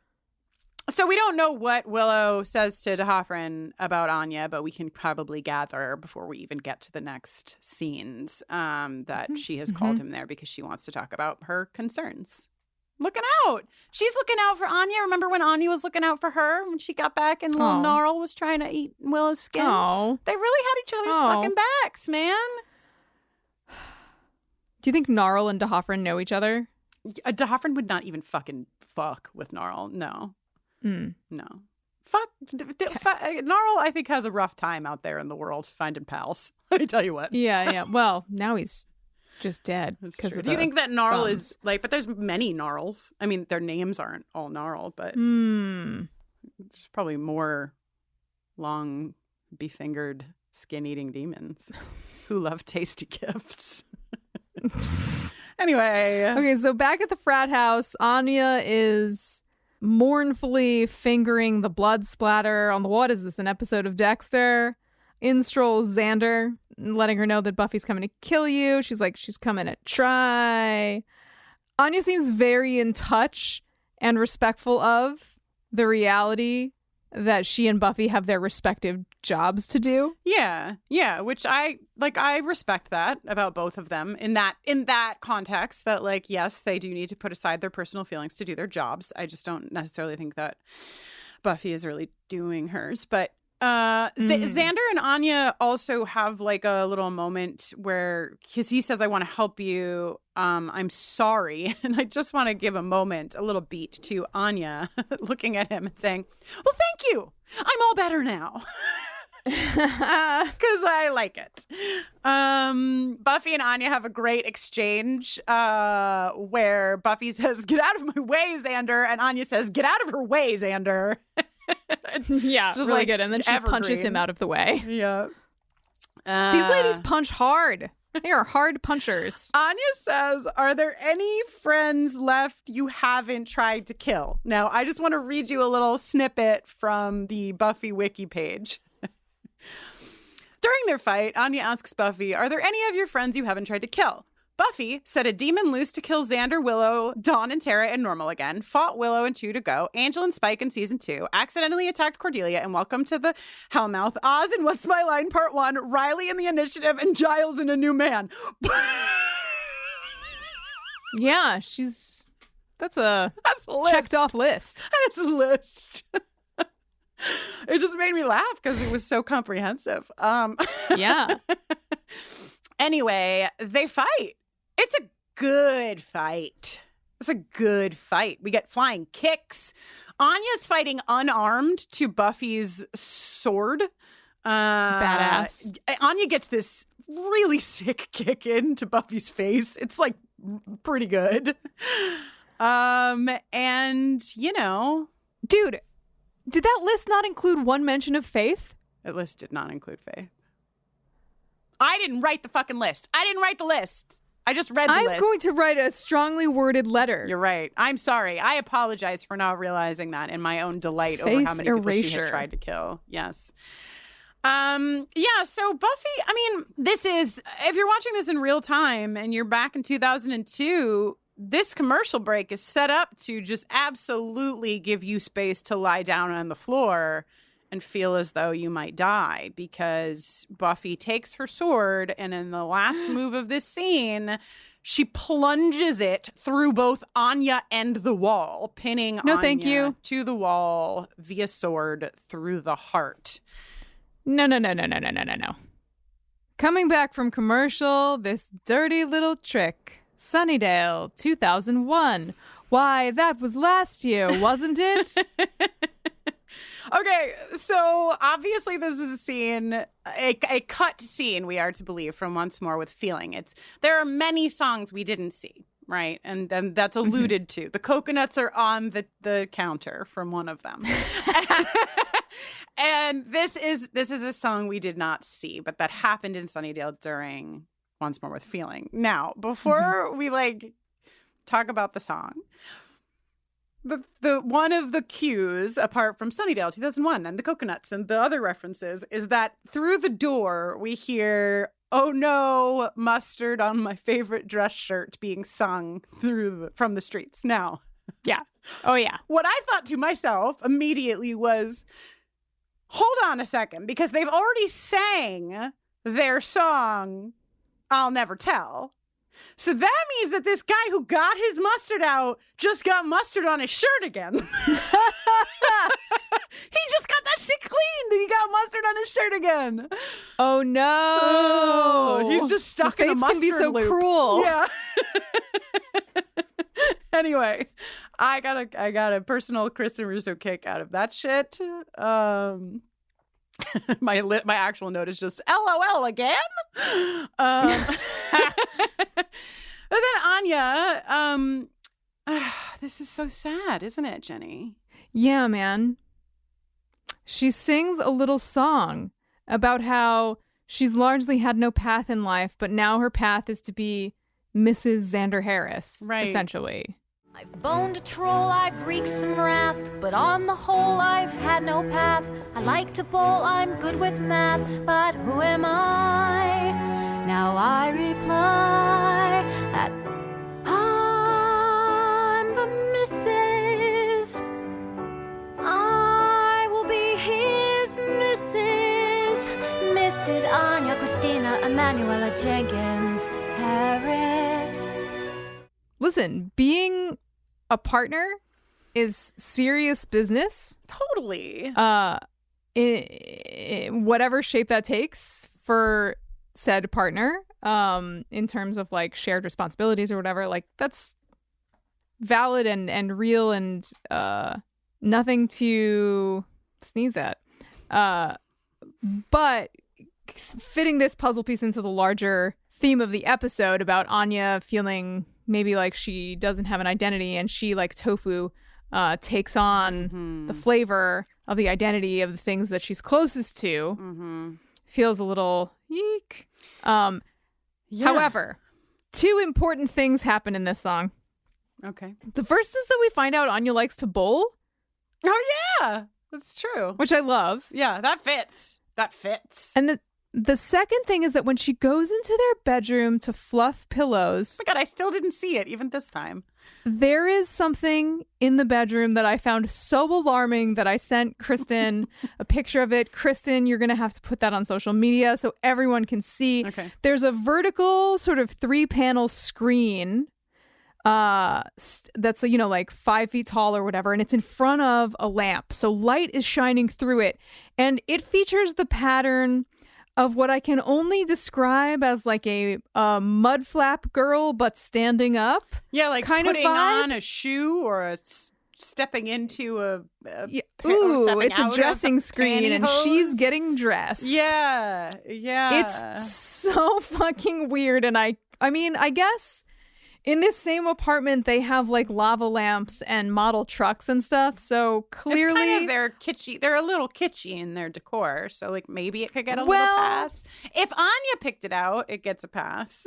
So we don't know what Willow says to D'Hoffryn about Anya, but we can probably gather before we even get to the next scenes that she has called him there because she wants to talk about her concerns. Looking out. She's looking out for Anya. Remember when Anya was looking out for her when she got back and little Gnarl was trying to eat Willow's skin? Oh. They really had each other's fucking backs, man. Do you think Gnarl and D'Hoffryn know each other? D'Hoffryn would not even fucking fuck with Gnarl. No. No. Fuck. Gnarl, I think, has a rough time out there in the world finding pals. Let me tell you what. Yeah. Well, now he's just dead. Do you think that Gnarl is like, but there's many Gnarls. I mean, their names aren't all Gnarl, but there's probably more long, befingered, skin-eating demons who love tasty gifts. Anyway. Okay, so back at the frat house, Anya is mournfully fingering the blood splatter on the, what is this, an episode of Dexter? In strolls Xander, letting her know that Buffy's coming to kill you. She's like, she's coming to try. Anya seems very in touch and respectful of the reality that she and Buffy have their respective jobs to do. Yeah, which I respect that about both of them in that context, that like, yes, they do need to put aside their personal feelings to do their jobs. I just don't necessarily think that Buffy is really doing hers, but Xander and Anya also have like a little moment where he says, I want to help you. I'm sorry. And I just want to give a little beat to Anya looking at him and saying, well, thank you. I'm all better now. Because I like it. Buffy and Anya have a great exchange where Buffy says, get out of my way, Xander. And Anya says, get out of her way, Xander. Yeah, just really good. And then she punches him out of the way. Yeah. These ladies punch hard. They are hard punchers. Anya says, are there any friends left you haven't tried to kill? Now, I just want to read you a little snippet from the Buffy wiki page. During their fight, Anya asks Buffy, are there any of your friends you haven't tried to kill? Buffy set a demon loose to kill Xander, Willow, Dawn, and Tara in Normal again, fought Willow in 2 to Go, Angel and Spike in Season 2, accidentally attacked Cordelia, and welcome to the Hellmouth, Oz in What's My Line Part 1, Riley in The Initiative, and Giles in A New Man. Yeah, that's a checked off list. That's a list. It just made me laugh because it was so comprehensive. Yeah. Anyway, they fight. It's a good fight. We get flying kicks. Anya's fighting unarmed to Buffy's sword. Badass. Anya gets this really sick kick into Buffy's face. It's like pretty good. And, you know. Dude, did that list not include one mention of Faith? That list did not include Faith. I didn't write the fucking list. I didn't write the list. I just read the list. I'm going to write a strongly worded letter. You're right. I'm sorry. I apologize for not realizing that in my own delight over how many people she had tried to kill. Yes. Yeah, so Buffy, I mean, this is, if you're watching this in real time and you're back in 2002, this commercial break is set up to just absolutely give you space to lie down on the floor and feel as though you might die, because Buffy takes her sword and in the last move of this scene, she plunges it through both Anya and the wall, pinning Anya to the wall via sword through the heart. No. Coming back from commercial, this dirty little trick. Sunnydale, 2001. Why, that was last year, wasn't it? Okay, so obviously this is a scene, a cut scene, we are to believe, from Once More with Feeling. There are many songs we didn't see, right? And that's alluded to. The coconuts are on the counter from one of them. And this is a song we did not see, but that happened in Sunnydale during Once More with Feeling. Now, before we talk about the song, the one of the cues, apart from Sunnydale 2001 and the coconuts and the other references, is that through the door we hear "Oh no, mustard on my favorite dress shirt" being sung from the streets. Now, yeah, oh yeah. What I thought to myself immediately was, hold on a second, because they've already sang their song "I'll Never Tell." So that means that this guy who got his mustard out just got mustard on his shirt again. He just got that shit cleaned and he got mustard on his shirt again. Oh no. He's just stuck in a mustard can be so loop. Cruel. Yeah. Anyway, I got a personal Kristin Russo kick out of that shit. My actual note is just LOL again. But then Anya, this is so sad, isn't it, Jenny? Yeah, man. She sings a little song about how she's largely had no path in life, but now her path is to be Mrs. Xander Harris, essentially. I've boned a troll, I've wreaked some wrath, but on the whole I've had no path. I like to bowl, I'm good with math, but who am I? Now I reply that I'm the Mrs. I will be his Mrs. Anya Christina Emanuela Jenkins Harris. Listen, being a partner is serious business. Totally. In whatever shape that takes for said partner, in terms of like shared responsibilities or whatever, like that's valid and real and nothing to sneeze at. But fitting this puzzle piece into the larger theme of the episode about Anya feeling maybe like she doesn't have an identity, and she, like tofu, takes on the flavor of the identity of the things that she's closest to, feels a little eek. However, two important things happen in this song. Okay. The first is that we find out Anya likes to bowl. Oh, yeah. That's true. Which I love. Yeah, that fits. And the second thing is that when she goes into their bedroom to fluff pillows... Oh my God, I still didn't see it, even this time. There is something in the bedroom that I found so alarming that I sent Kristen a picture of it. Kristen, you're going to have to put that on social media so everyone can see. Okay. There's a vertical sort of 3-panel screen that's, you know, like 5 feet tall or whatever, and it's in front of a lamp. So light is shining through it. And it features the pattern of what I can only describe as like a mud flap girl, but standing up. Yeah, like kind putting of on a shoe or stepping into ooh, it's a dressing screen pantyhose. And she's getting dressed. Yeah. It's so fucking weird. And I mean, I guess in this same apartment, they have like lava lamps and model trucks and stuff. So clearly, it's kind of they're kitschy. They're a little kitschy in their decor. So like maybe it could get a little pass. If Anya picked it out, it gets a pass.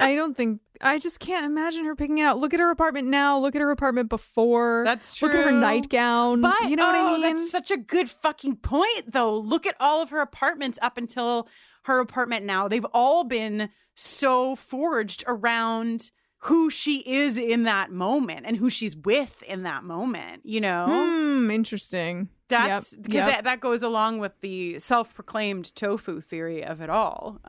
I just can't imagine her picking it out. Look at her apartment now. Look at her apartment before. That's true. Look at her nightgown. But, you know what I mean? That's such a good fucking point, though. Look at all of her apartments up until her apartment now. They've all been so forged around who she is in that moment and who she's with in that moment, you know? Interesting. That's because that goes along with the self-proclaimed tofu theory of it all,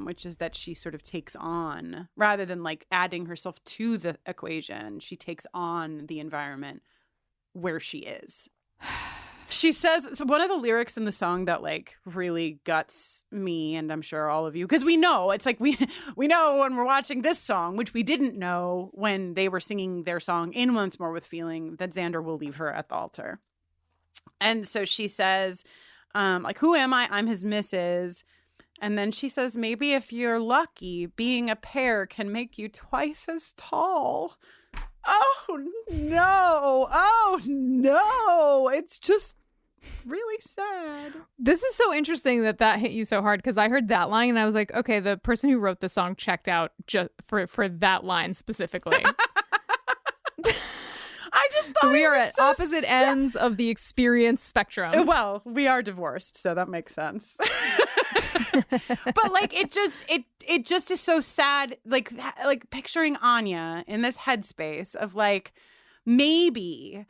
which is that she sort of takes on, rather than like adding herself to the equation, she takes on the environment where she is. She says, so one of the lyrics in the song that like really guts me, and I'm sure all of you, because we know, it's like we know when we're watching this song, which we didn't know when they were singing their song in Once More with Feeling, that Xander will leave her at the altar. And so she says, like, who am I? I'm his missus. And then she says, maybe if you're lucky, being a pair can make you twice as tall. Oh, no. It's just really sad. This is so interesting that hit you so hard, because I heard that line and I was like, okay, the person who wrote the song checked out just for that line specifically. I just thought so we are at so opposite ends of the experience spectrum. Well, we are divorced, so that makes sense. But like it just is so sad, like picturing Anya in this headspace of like maybe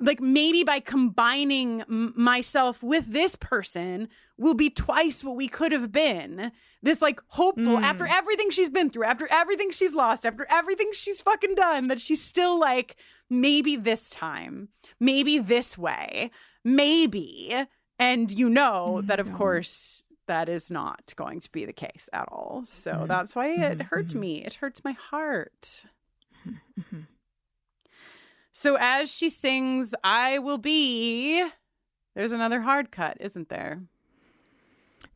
by combining myself with this person will be twice what we could have been. This like hopeful after everything she's been through, after everything she's lost, after everything she's fucking done, that she's still like, maybe this time, maybe this way, maybe. And you know that, of course, that is not going to be the case at all. So that's why it hurt me. It hurts my heart. So as she sings, I will be, there's another hard cut, isn't there?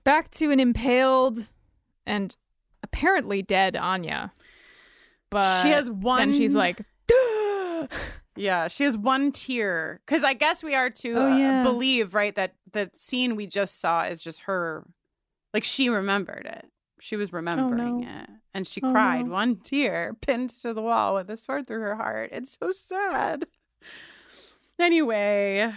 Back to an impaled and apparently dead Anya. But she has one. Then she's like, yeah, she has one tear. Because I guess we are to believe, right, that the scene we just saw is just her. Like, she remembered it. She was remembering it. And she cried one tear pinned to the wall with a sword through her heart. It's so sad. Anyway.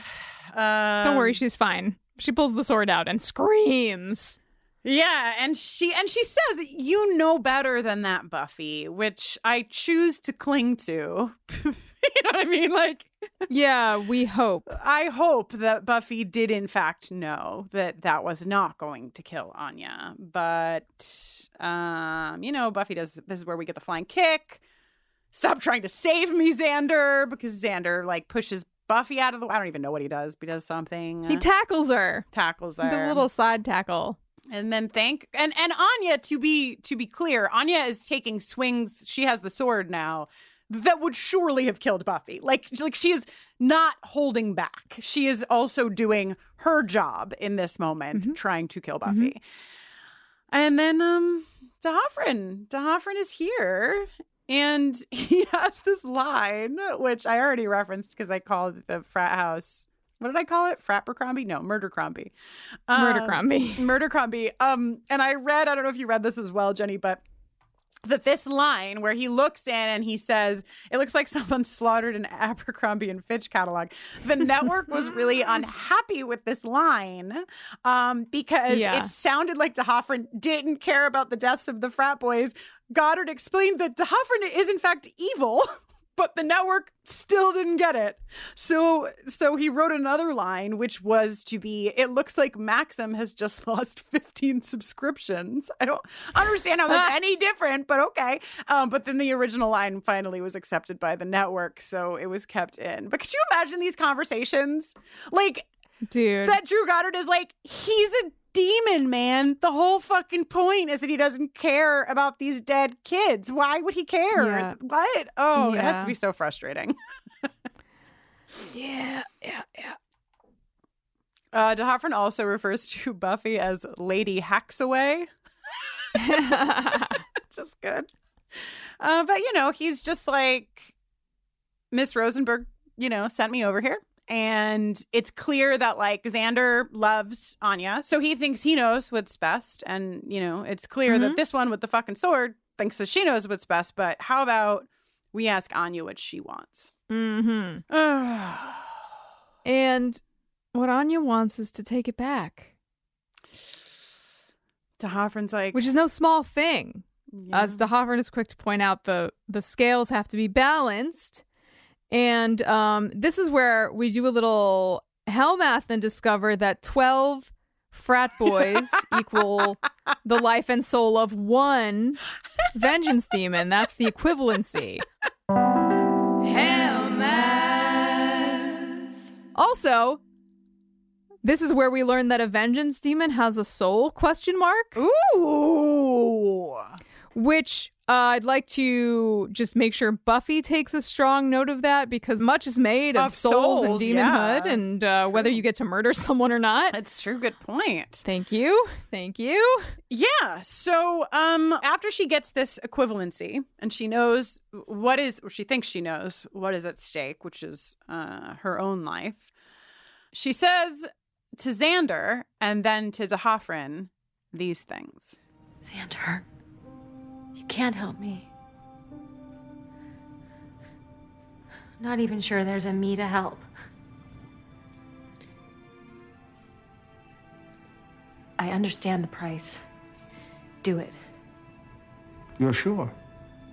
Don't worry, she's fine. She pulls the sword out and screams. Yeah, and she says, you know better than that, Buffy, which I choose to cling to. You know what I mean? Like, yeah, we hope. I hope that Buffy did in fact know that that was not going to kill Anya. But, Buffy does, this is where we get the flying kick. Stop trying to save me, Xander, because Xander, like, pushes Buffy out of the way. I don't even know what he does, but he does something. He tackles her. He does a little side tackle. And then and Anya, to be clear, Anya is taking swings. She has the sword now that would surely have killed Buffy. Like she is not holding back. She is also doing her job in this moment, trying to kill Buffy. And then D'Hoffryn is here. And he has this line, which I already referenced because I called the frat house. What did I call it? Fratbercrombie? No, Murdercrombie. Murdercrombie. And I read, I don't know if you read this as well, Jenny, but that this line where he looks in and he says, it looks like someone slaughtered an Abercrombie and Fitch catalog. The network was really unhappy with this line because it sounded like D'Hoffryn didn't care about the deaths of the frat boys. Goddard explained that D'Hoffryn is in fact evil, but the network still didn't get it. So he wrote another line, which was to be, it looks like Maxim has just lost 15 subscriptions. I don't understand how that's any different, but okay. But then the original line finally was accepted by the network, so it was kept in. But could you imagine these conversations? Like, dude, that Drew Goddard is like, he's a demon, man. The whole fucking point is that he doesn't care about these dead kids. Why would he care? Yeah. What? Oh, it has to be so frustrating. Yeah. D'Hoffryn also refers to Buffy as Lady Hacksaway. Just good. But, he's just like, Miss Rosenberg, sent me over here. And it's clear that, like, Xander loves Anya, so he thinks he knows what's best. And, it's clear that this one with the fucking sword thinks that she knows what's best. But how about we ask Anya what she wants? And what Anya wants is to take it back. D'Hoffryn's like... Which is no small thing. Yeah. As D'Hoffryn is quick to point out, the scales have to be balanced. And this is where we do a little hell math and discover that 12 frat boys equal the life and soul of one vengeance demon. That's the equivalency. Hell math. Also, this is where we learn that a vengeance demon has a soul, ? Ooh. Which I'd like to just make sure Buffy takes a strong note of that, because much is made of souls and demonhood and whether you get to murder someone or not. That's true. Good point. Thank you. Yeah. So after she gets this equivalency and she knows she thinks she knows what is at stake, which is her own life, she says to Xander and then to D'Hoffryn these things. Xander, you can't help me. Not even sure there's a me to help. I understand the price. Do it. You're sure?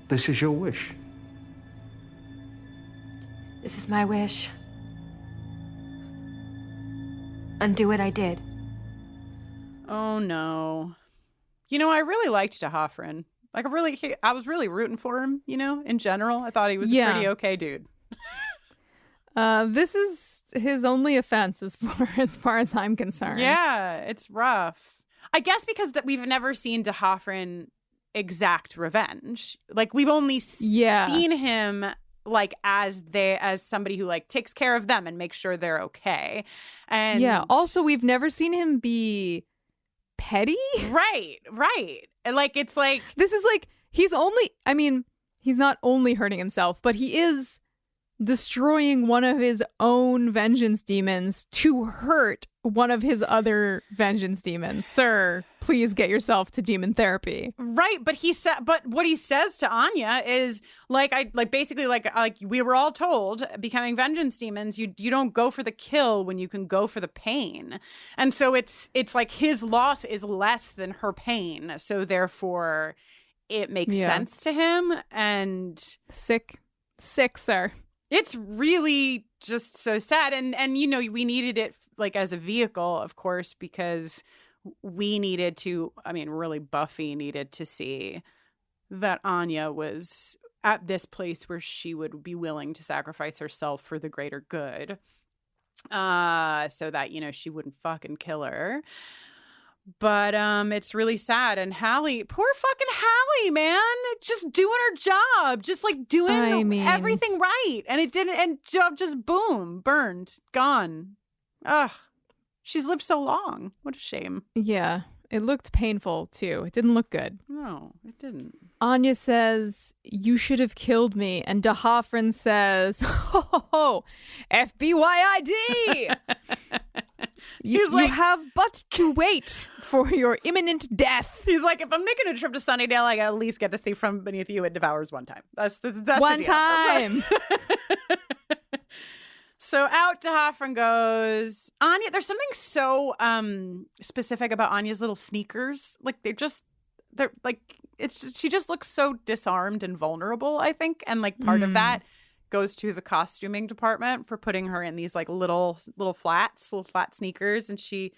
This is your wish. This is my wish. Undo what I did. Oh, no. I really liked D'Hoffryn. Like, I was really rooting for him, in general. I thought he was a pretty okay dude. This is his only offense as far as I'm concerned. Yeah, it's rough. I guess because we've never seen D'Hoffryn exact revenge. Like, we've only seen him like as somebody who like takes care of them and makes sure they're okay. And yeah, also we've never seen him be petty. Right. And like it's like this is like he's not only hurting himself, but he is destroying one of his own vengeance demons to hurt one of his other vengeance demons. Sir, please get yourself to demon therapy. Right, but what he says to Anya is basically we were all told, becoming vengeance demons, you don't go for the kill when you can go for the pain. And so it's like his loss is less than her pain. So therefore it makes sense to him. And sick, sir. It's really just so sad. And we needed it like as a vehicle, of course, because we needed to, really Buffy needed to see that Anya was at this place where she would be willing to sacrifice herself for the greater good. So that, she wouldn't fucking kill her. But it's really sad. And Hallie, poor fucking Hallie, man, just doing her job, just like doing everything right. And it didn't, and job just boom, burned, gone. Ugh, she's lived so long. What a shame. Yeah, it looked painful too. It didn't look good. No, it didn't. Anya says, "You should have killed me." And Dahafran says, "Oh, FBYID." You have but to wait for your imminent death. He's like, if I'm making a trip to Sunnydale, I at least get to see From Beneath You. It devours one time. That's one the time. So out Dahafran goes. Anya, there's something so specific about Anya's little sneakers. Like she just looks so disarmed and vulnerable, I think. And like part of that goes to the costuming department for putting her in these like little flat sneakers, and she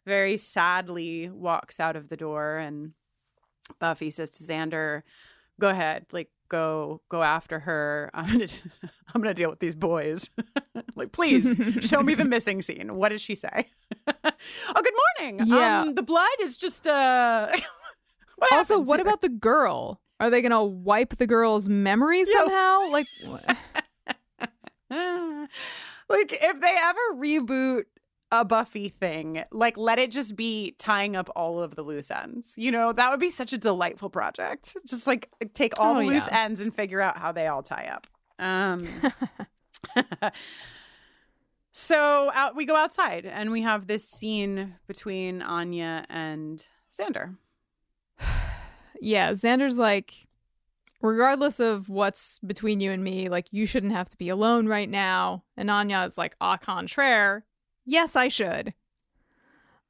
very sadly walks out of the door. And Buffy says to Xander, "Go ahead, like go after her. I'm gonna deal with these boys." Like, please show me the missing scene. What does she say? Oh, good morning. Yeah, the blood is just what about the girl? Are they gonna wipe the girl's memory somehow? Like, like if they ever reboot a Buffy thing, like let it just be tying up all of the loose ends. That would be such a delightful project. Just like take all the loose ends and figure out how they all tie up. So we go outside and we have this scene between Anya and Xander. Yeah, Xander's like, regardless of what's between you and me, like, you shouldn't have to be alone right now. And Anya is like, au contraire, yes, I should.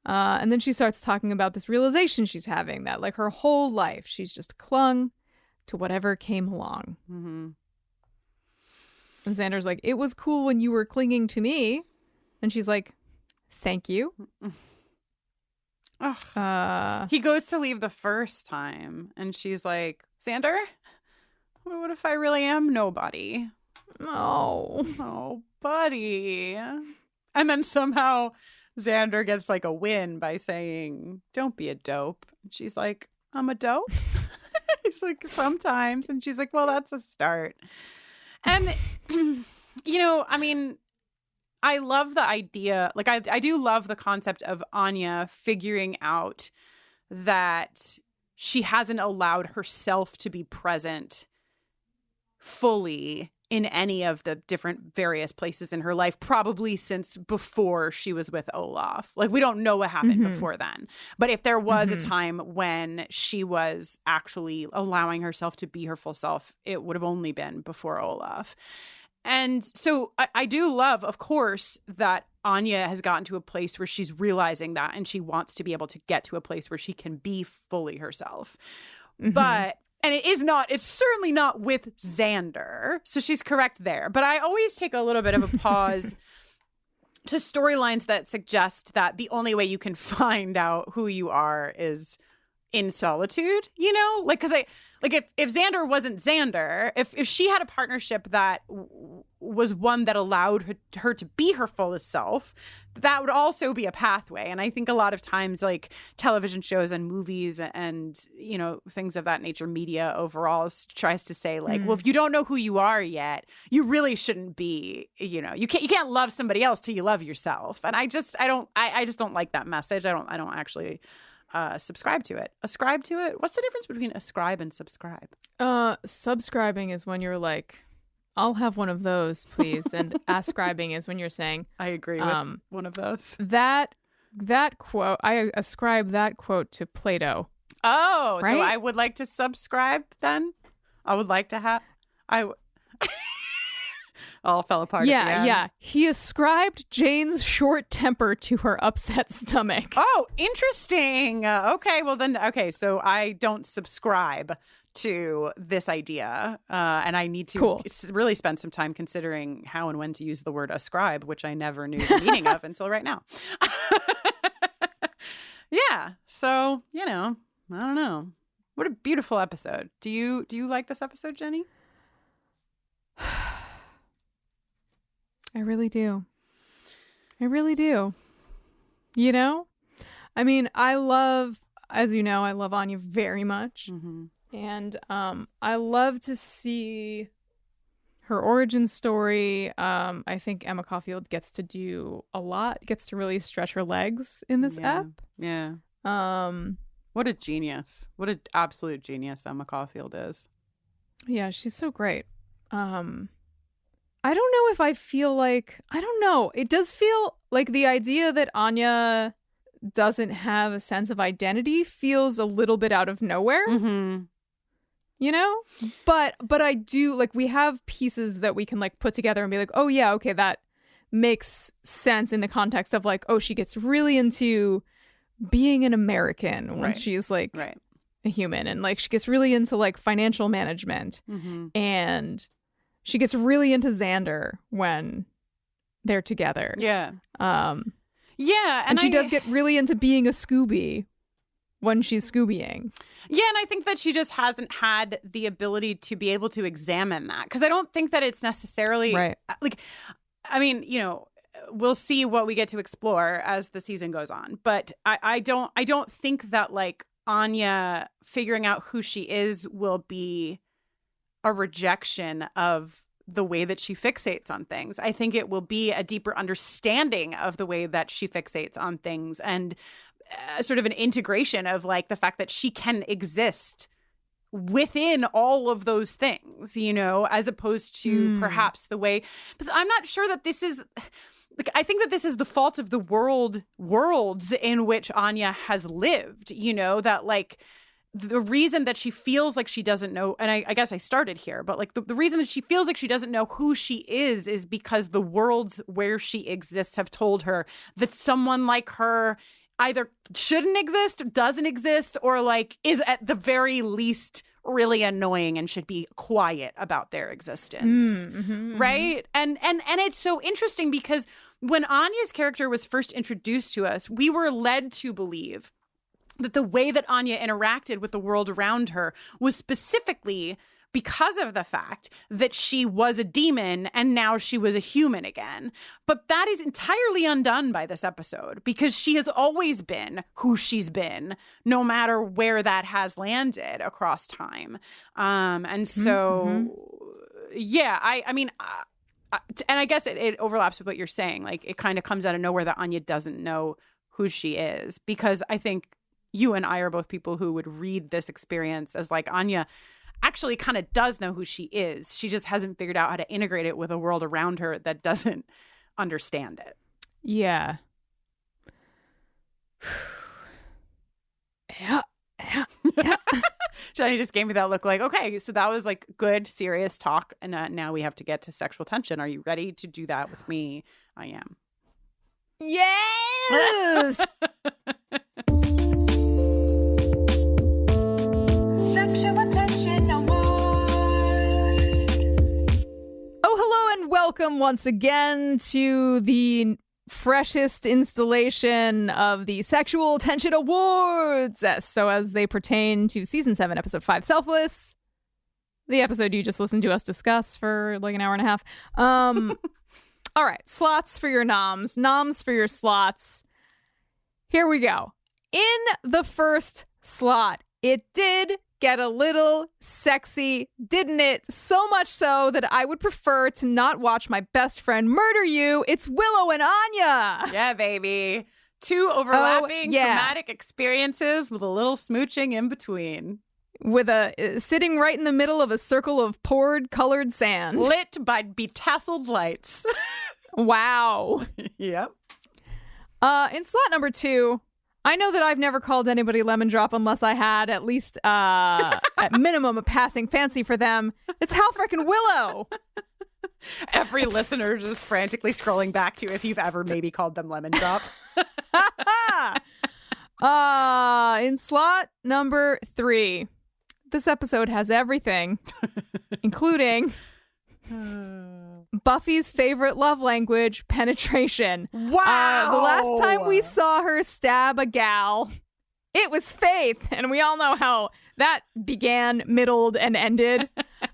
And then she starts talking about this realization she's having that, like, her whole life, she's just clung to whatever came along. Mm-hmm. And Xander's like, it was cool when you were clinging to me. And she's like, thank you. He goes to leave the first time, and she's like, Xander, what if I really am nobody? Oh, buddy. And then somehow Xander gets like a win by saying, don't be a dope. And she's like, I'm a dope? He's like, sometimes. And she's like, well, that's a start. And, I love the idea. Like, I do love the concept of Anya figuring out that she hasn't allowed herself to be present fully in any of the different various places in her life, probably since before she was with Olaf. Like, we don't know what happened before then. But if there was a time when she was actually allowing herself to be her full self, it would have only been before Olaf. And so I do love, of course, that Anya has gotten to a place where she's realizing that, and she wants to be able to get to a place where she can be fully herself. But, and it's certainly not with Xander. So she's correct there. But I always take a little bit of a pause to storylines that suggest that the only way you can find out who you are is in solitude, you know, like, because if Xander wasn't Xander, if she had a partnership that was one that allowed her to be her fullest self, that would also be a pathway. And I think a lot of times, like, television shows and movies and, you know, things of that nature, media overall tries to say, like, well, if you don't know who you are yet, you really shouldn't be, you know, you can't love somebody else till you love yourself. And I just don't like that message. I don't actually subscribe to it. Ascribe to it? What's the difference between ascribe and subscribe? Subscribing is when you're like, I'll have one of those, please. And ascribing is when you're saying, I agree with one of those. That quote, I ascribe that quote to Plato. Oh, right? So I would like to subscribe then? I would like to have... all fell apart. Yeah. He ascribed Jane's short temper to her upset stomach. Oh, interesting. Okay, well then, so I don't subscribe to this idea, and I need to really spend some time considering how and when to use the word ascribe, which I never knew the meaning of until right now. Yeah, so, you know, I don't know. What a beautiful episode. Do you like this episode, Jenny? I really do. You know? I mean, as you know, I love Anya very much. Mm-hmm. And I love to see her origin story. I think Emma Caulfield gets to do a lot, gets to really stretch her legs in this ep. Yeah. What a genius. What an absolute genius Emma Caulfield is. Yeah, she's so great. I don't know if I feel like, I don't know. It does feel like the idea that Anya doesn't have a sense of identity feels a little bit out of nowhere. Mm-hmm. You know? But I do, like, we have pieces that we can, like, put together and be like, oh yeah, okay, that makes sense in the context of, like, oh, she gets really into being an American when she's, like, a human. And, like, she gets really into, like, financial management. Mm-hmm. And she gets really into Xander when they're together. Yeah. Yeah. And she does get really into being a Scooby when she's Scoobying. Yeah, and I think that she just hasn't had the ability to be able to examine that. Because I don't think that it's necessarily... Right. Like, I mean, you know, we'll see what we get to explore as the season goes on. But I don't think that, like, Anya figuring out who she is will be a rejection of the way that she fixates on things. I think it will be a deeper understanding of the way that she fixates on things and sort of an integration of, like, the fact that she can exist within all of those things, you know, as opposed to perhaps the way, because I'm not sure that this is, like, I think that this is the fault of the worlds in which Anya has lived, you know, that, like, the reason that she feels like she doesn't know, and I guess I started here, but, like, the reason that she feels like she doesn't know who she is because the worlds where she exists have told her that someone like her either shouldn't exist, doesn't exist, or, like, is at the very least really annoying and should be quiet about their existence. Right? And it's so interesting because when Anya's character was first introduced to us, we were led to believe that the way that Anya interacted with the world around her was specifically because of the fact that she was a demon and now she was a human again. But that is entirely undone by this episode because she has always been who she's been, no matter where that has landed across time. And so, yeah, I mean, and I guess it overlaps with what you're saying. Like, it kind of comes out of nowhere that Anya doesn't know who she is, because I think you and I are both people who would read this experience as, like, Anya actually kind of does know who she is. She just hasn't figured out how to integrate it with a world around her that doesn't understand it. Yeah. Yeah. Jenny just gave me that look like, okay, so that was, like, good, serious talk. And now we have to get to sexual tension. Are you ready to do that with me? I am. Yes! Sexual attention award. Oh, hello and welcome once again to the freshest installation of the Sexual Tension Awards. So as they pertain to Season 7, Episode 5, Selfless, the episode you just listened to us discuss for like an hour and a half. All right, slots for your noms for your slots. Here we go. In the first slot, it did get a little sexy, didn't it? So much so that I would prefer to not watch my best friend murder you. It's Willow and Anya. Yeah, baby. Two overlapping traumatic experiences with a little smooching in between. With sitting right in the middle of a circle of poured colored sand. Lit by betasseled lights. Wow. Yep. In slot number 2, I know that I've never called anybody lemon drop unless I had at least, at minimum, a passing fancy for them. It's Hal frickin' Willow. Every listener just frantically scrolling back to if you've ever maybe called them lemon drop. In slot number 3, this episode has everything, including Buffy's favorite love language, penetration. Wow! The last time we saw her stab a gal, it was Faith, and we all know how that began, middled, and ended.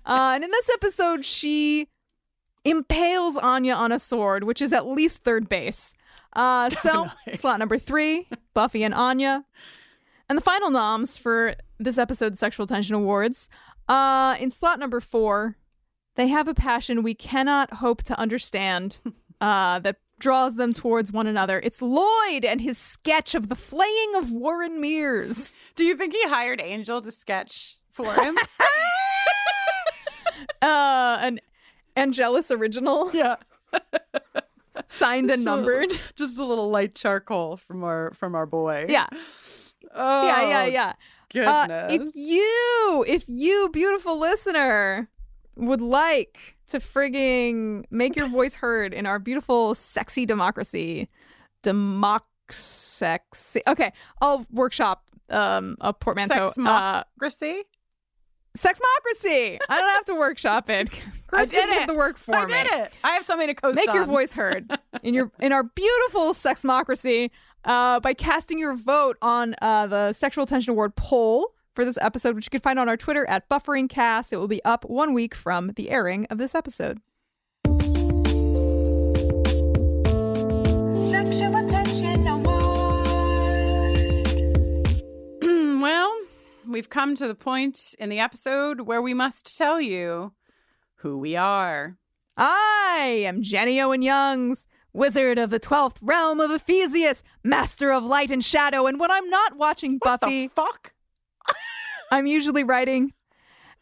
And in this episode, she impales Anya on a sword, which is at least third base. So, slot number 3, Buffy and Anya. And the final noms for this episode's Sexual Tension Awards. In slot number 4, they have a passion we cannot hope to understand that draws them towards one another. It's Lloyd and his sketch of the flaying of Warren Mears. Do you think he hired Angel to sketch for him? An Angelus original. Yeah. Signed and numbered. Just a little light charcoal from our boy. Yeah. Oh, Yeah. Goodness. If you, beautiful listener, would like to frigging make your voice heard in our beautiful, sexy democracy. Okay, I'll workshop a portmanteau. Sexmocracy? Sexmocracy! I don't have to workshop it. Kristin did the work for me. I did it. I have something to coast Make on. your voice heard in our beautiful Sexmocracy by casting your vote on the Sexual Tension Award poll for this episode, which you can find on our Twitter at BufferingCast. It will be up 1 week from the airing of this episode. Sexual Tension Award. Well, we've come to the point in the episode where we must tell you who we are. I am Jenny Owen Youngs, wizard of the 12th realm of Ephesius, master of light and shadow, and when I'm not watching Buffy... What the fuck? I'm usually writing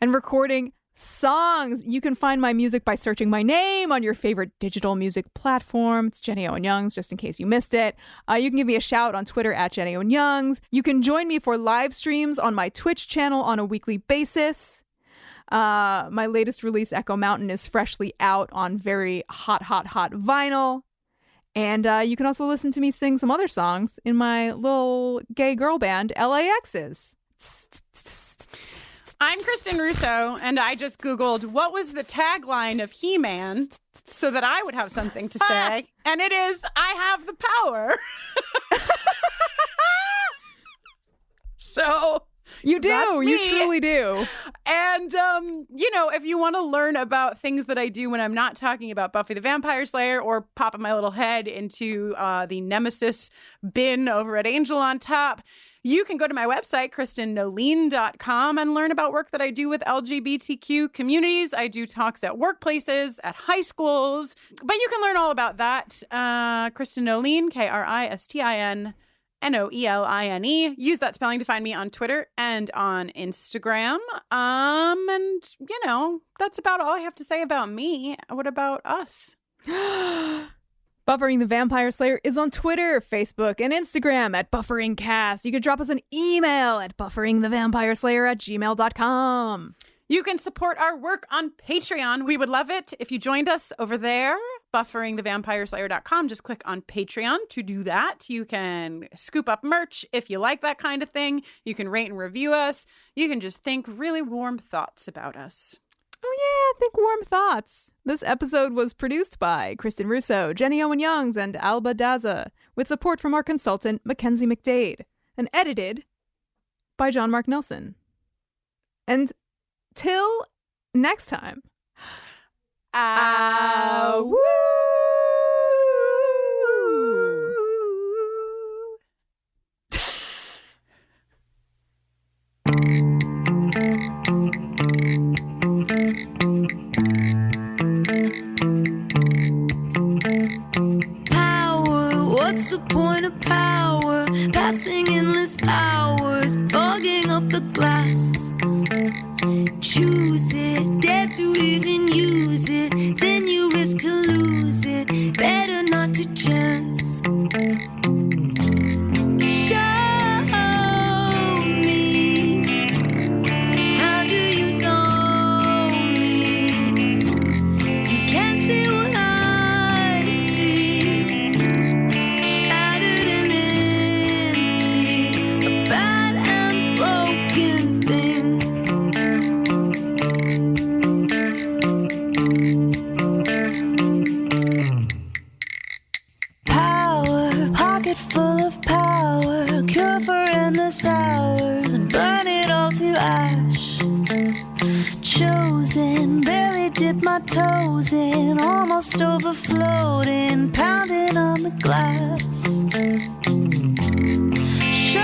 and recording songs. You can find my music by searching my name on your favorite digital music platform. It's Jenny Owen Youngs, just in case you missed it. You can give me a shout on Twitter at Jenny Owen Youngs. You can join me for live streams on my Twitch channel on a weekly basis. My latest release, Echo Mountain, is freshly out on very hot vinyl. And you can also listen to me sing some other songs in my little gay girl band, LAX's. I'm Kristin Russo, and I just Googled what was the tagline of He-Man so that I would have something to say. And it is, I have the power. So you do. You truly do. And, if you want to learn about things that I do when I'm not talking about Buffy the Vampire Slayer or popping my little head into the Nemesis bin over at Angel on Top, you can go to my website, KristinNoline.com, and learn about work that I do with LGBTQ communities. I do talks at workplaces, at high schools, but you can learn all about that. Kristin Noline, KristinNoeline. Use that spelling to find me on Twitter and on Instagram. And, that's about all I have to say about me. What about us? Buffering the Vampire Slayer is on Twitter, Facebook, and Instagram at BufferingCast. You can drop us an email at bufferingthevampireslayer@gmail.com. You can support our work on Patreon. We would love it if you joined us over there, bufferingthevampireslayer.com. Just click on Patreon to do that. You can scoop up merch if you like that kind of thing. You can rate and review us. You can just think really warm thoughts about us. Oh, yeah. think warm thoughts. This episode was produced by Kristin Russo, Jenny Owen Youngs, and Alba Daza, with support from our consultant, Mackenzie MacDade, and edited by John Mark Nelson. And till next time. Woo! What's the point of power? Passing endless hours, fogging up the glass. Choose it, dare to even use it, then you risk to lose it. Better not to chance. Show me, how do you know me? You can't see what I see. Shattered and empty, a bad and broken thing. Power, pocket full of power, cure for endless hours, burn it all to ash. Chosen, barely dipped my toes in, almost overflowing, pounding on the glass. Show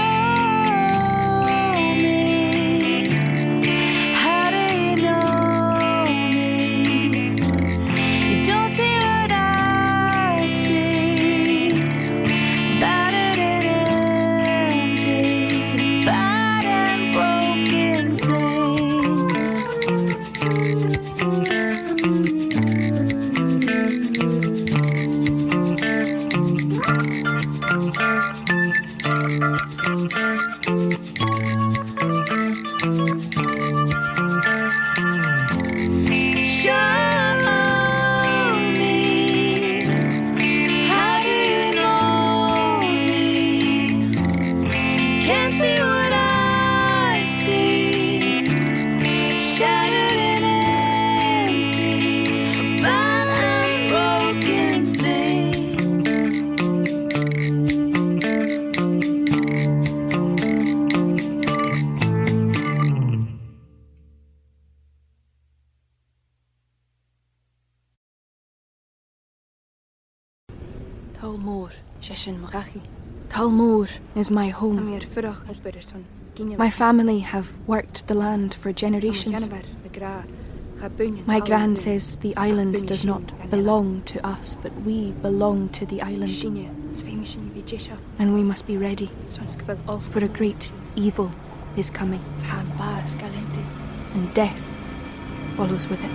me, how do you know me? You don't see what I see. Battered and empty, bad and broken Show me, how do you know me? Can't see what I see. Shattered and empty, a bad and broken Talmor, Shishin Magachi. Talmor is my home. My family have worked the land for generations. My gran says the island does not belong to us, but we belong to the island. And we must be ready, for a great evil is coming, and death follows with it.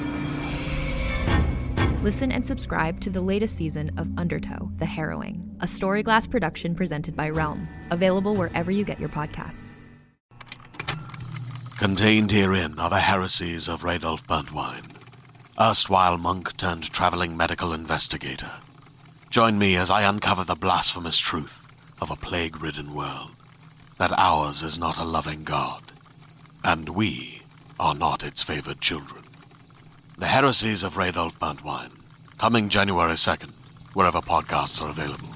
Listen and subscribe to the latest season of Undertow, The Harrowing, a Storyglass production presented by Realm, available wherever you get your podcasts. Contained herein are the heresies of Radolf Burntwine, erstwhile monk turned traveling medical investigator. Join me as I uncover the blasphemous truth of a plague-ridden world, that ours is not a loving God, and we are not its favored children. The Heresies of Radolf Burntwine, coming January 2nd, wherever podcasts are available.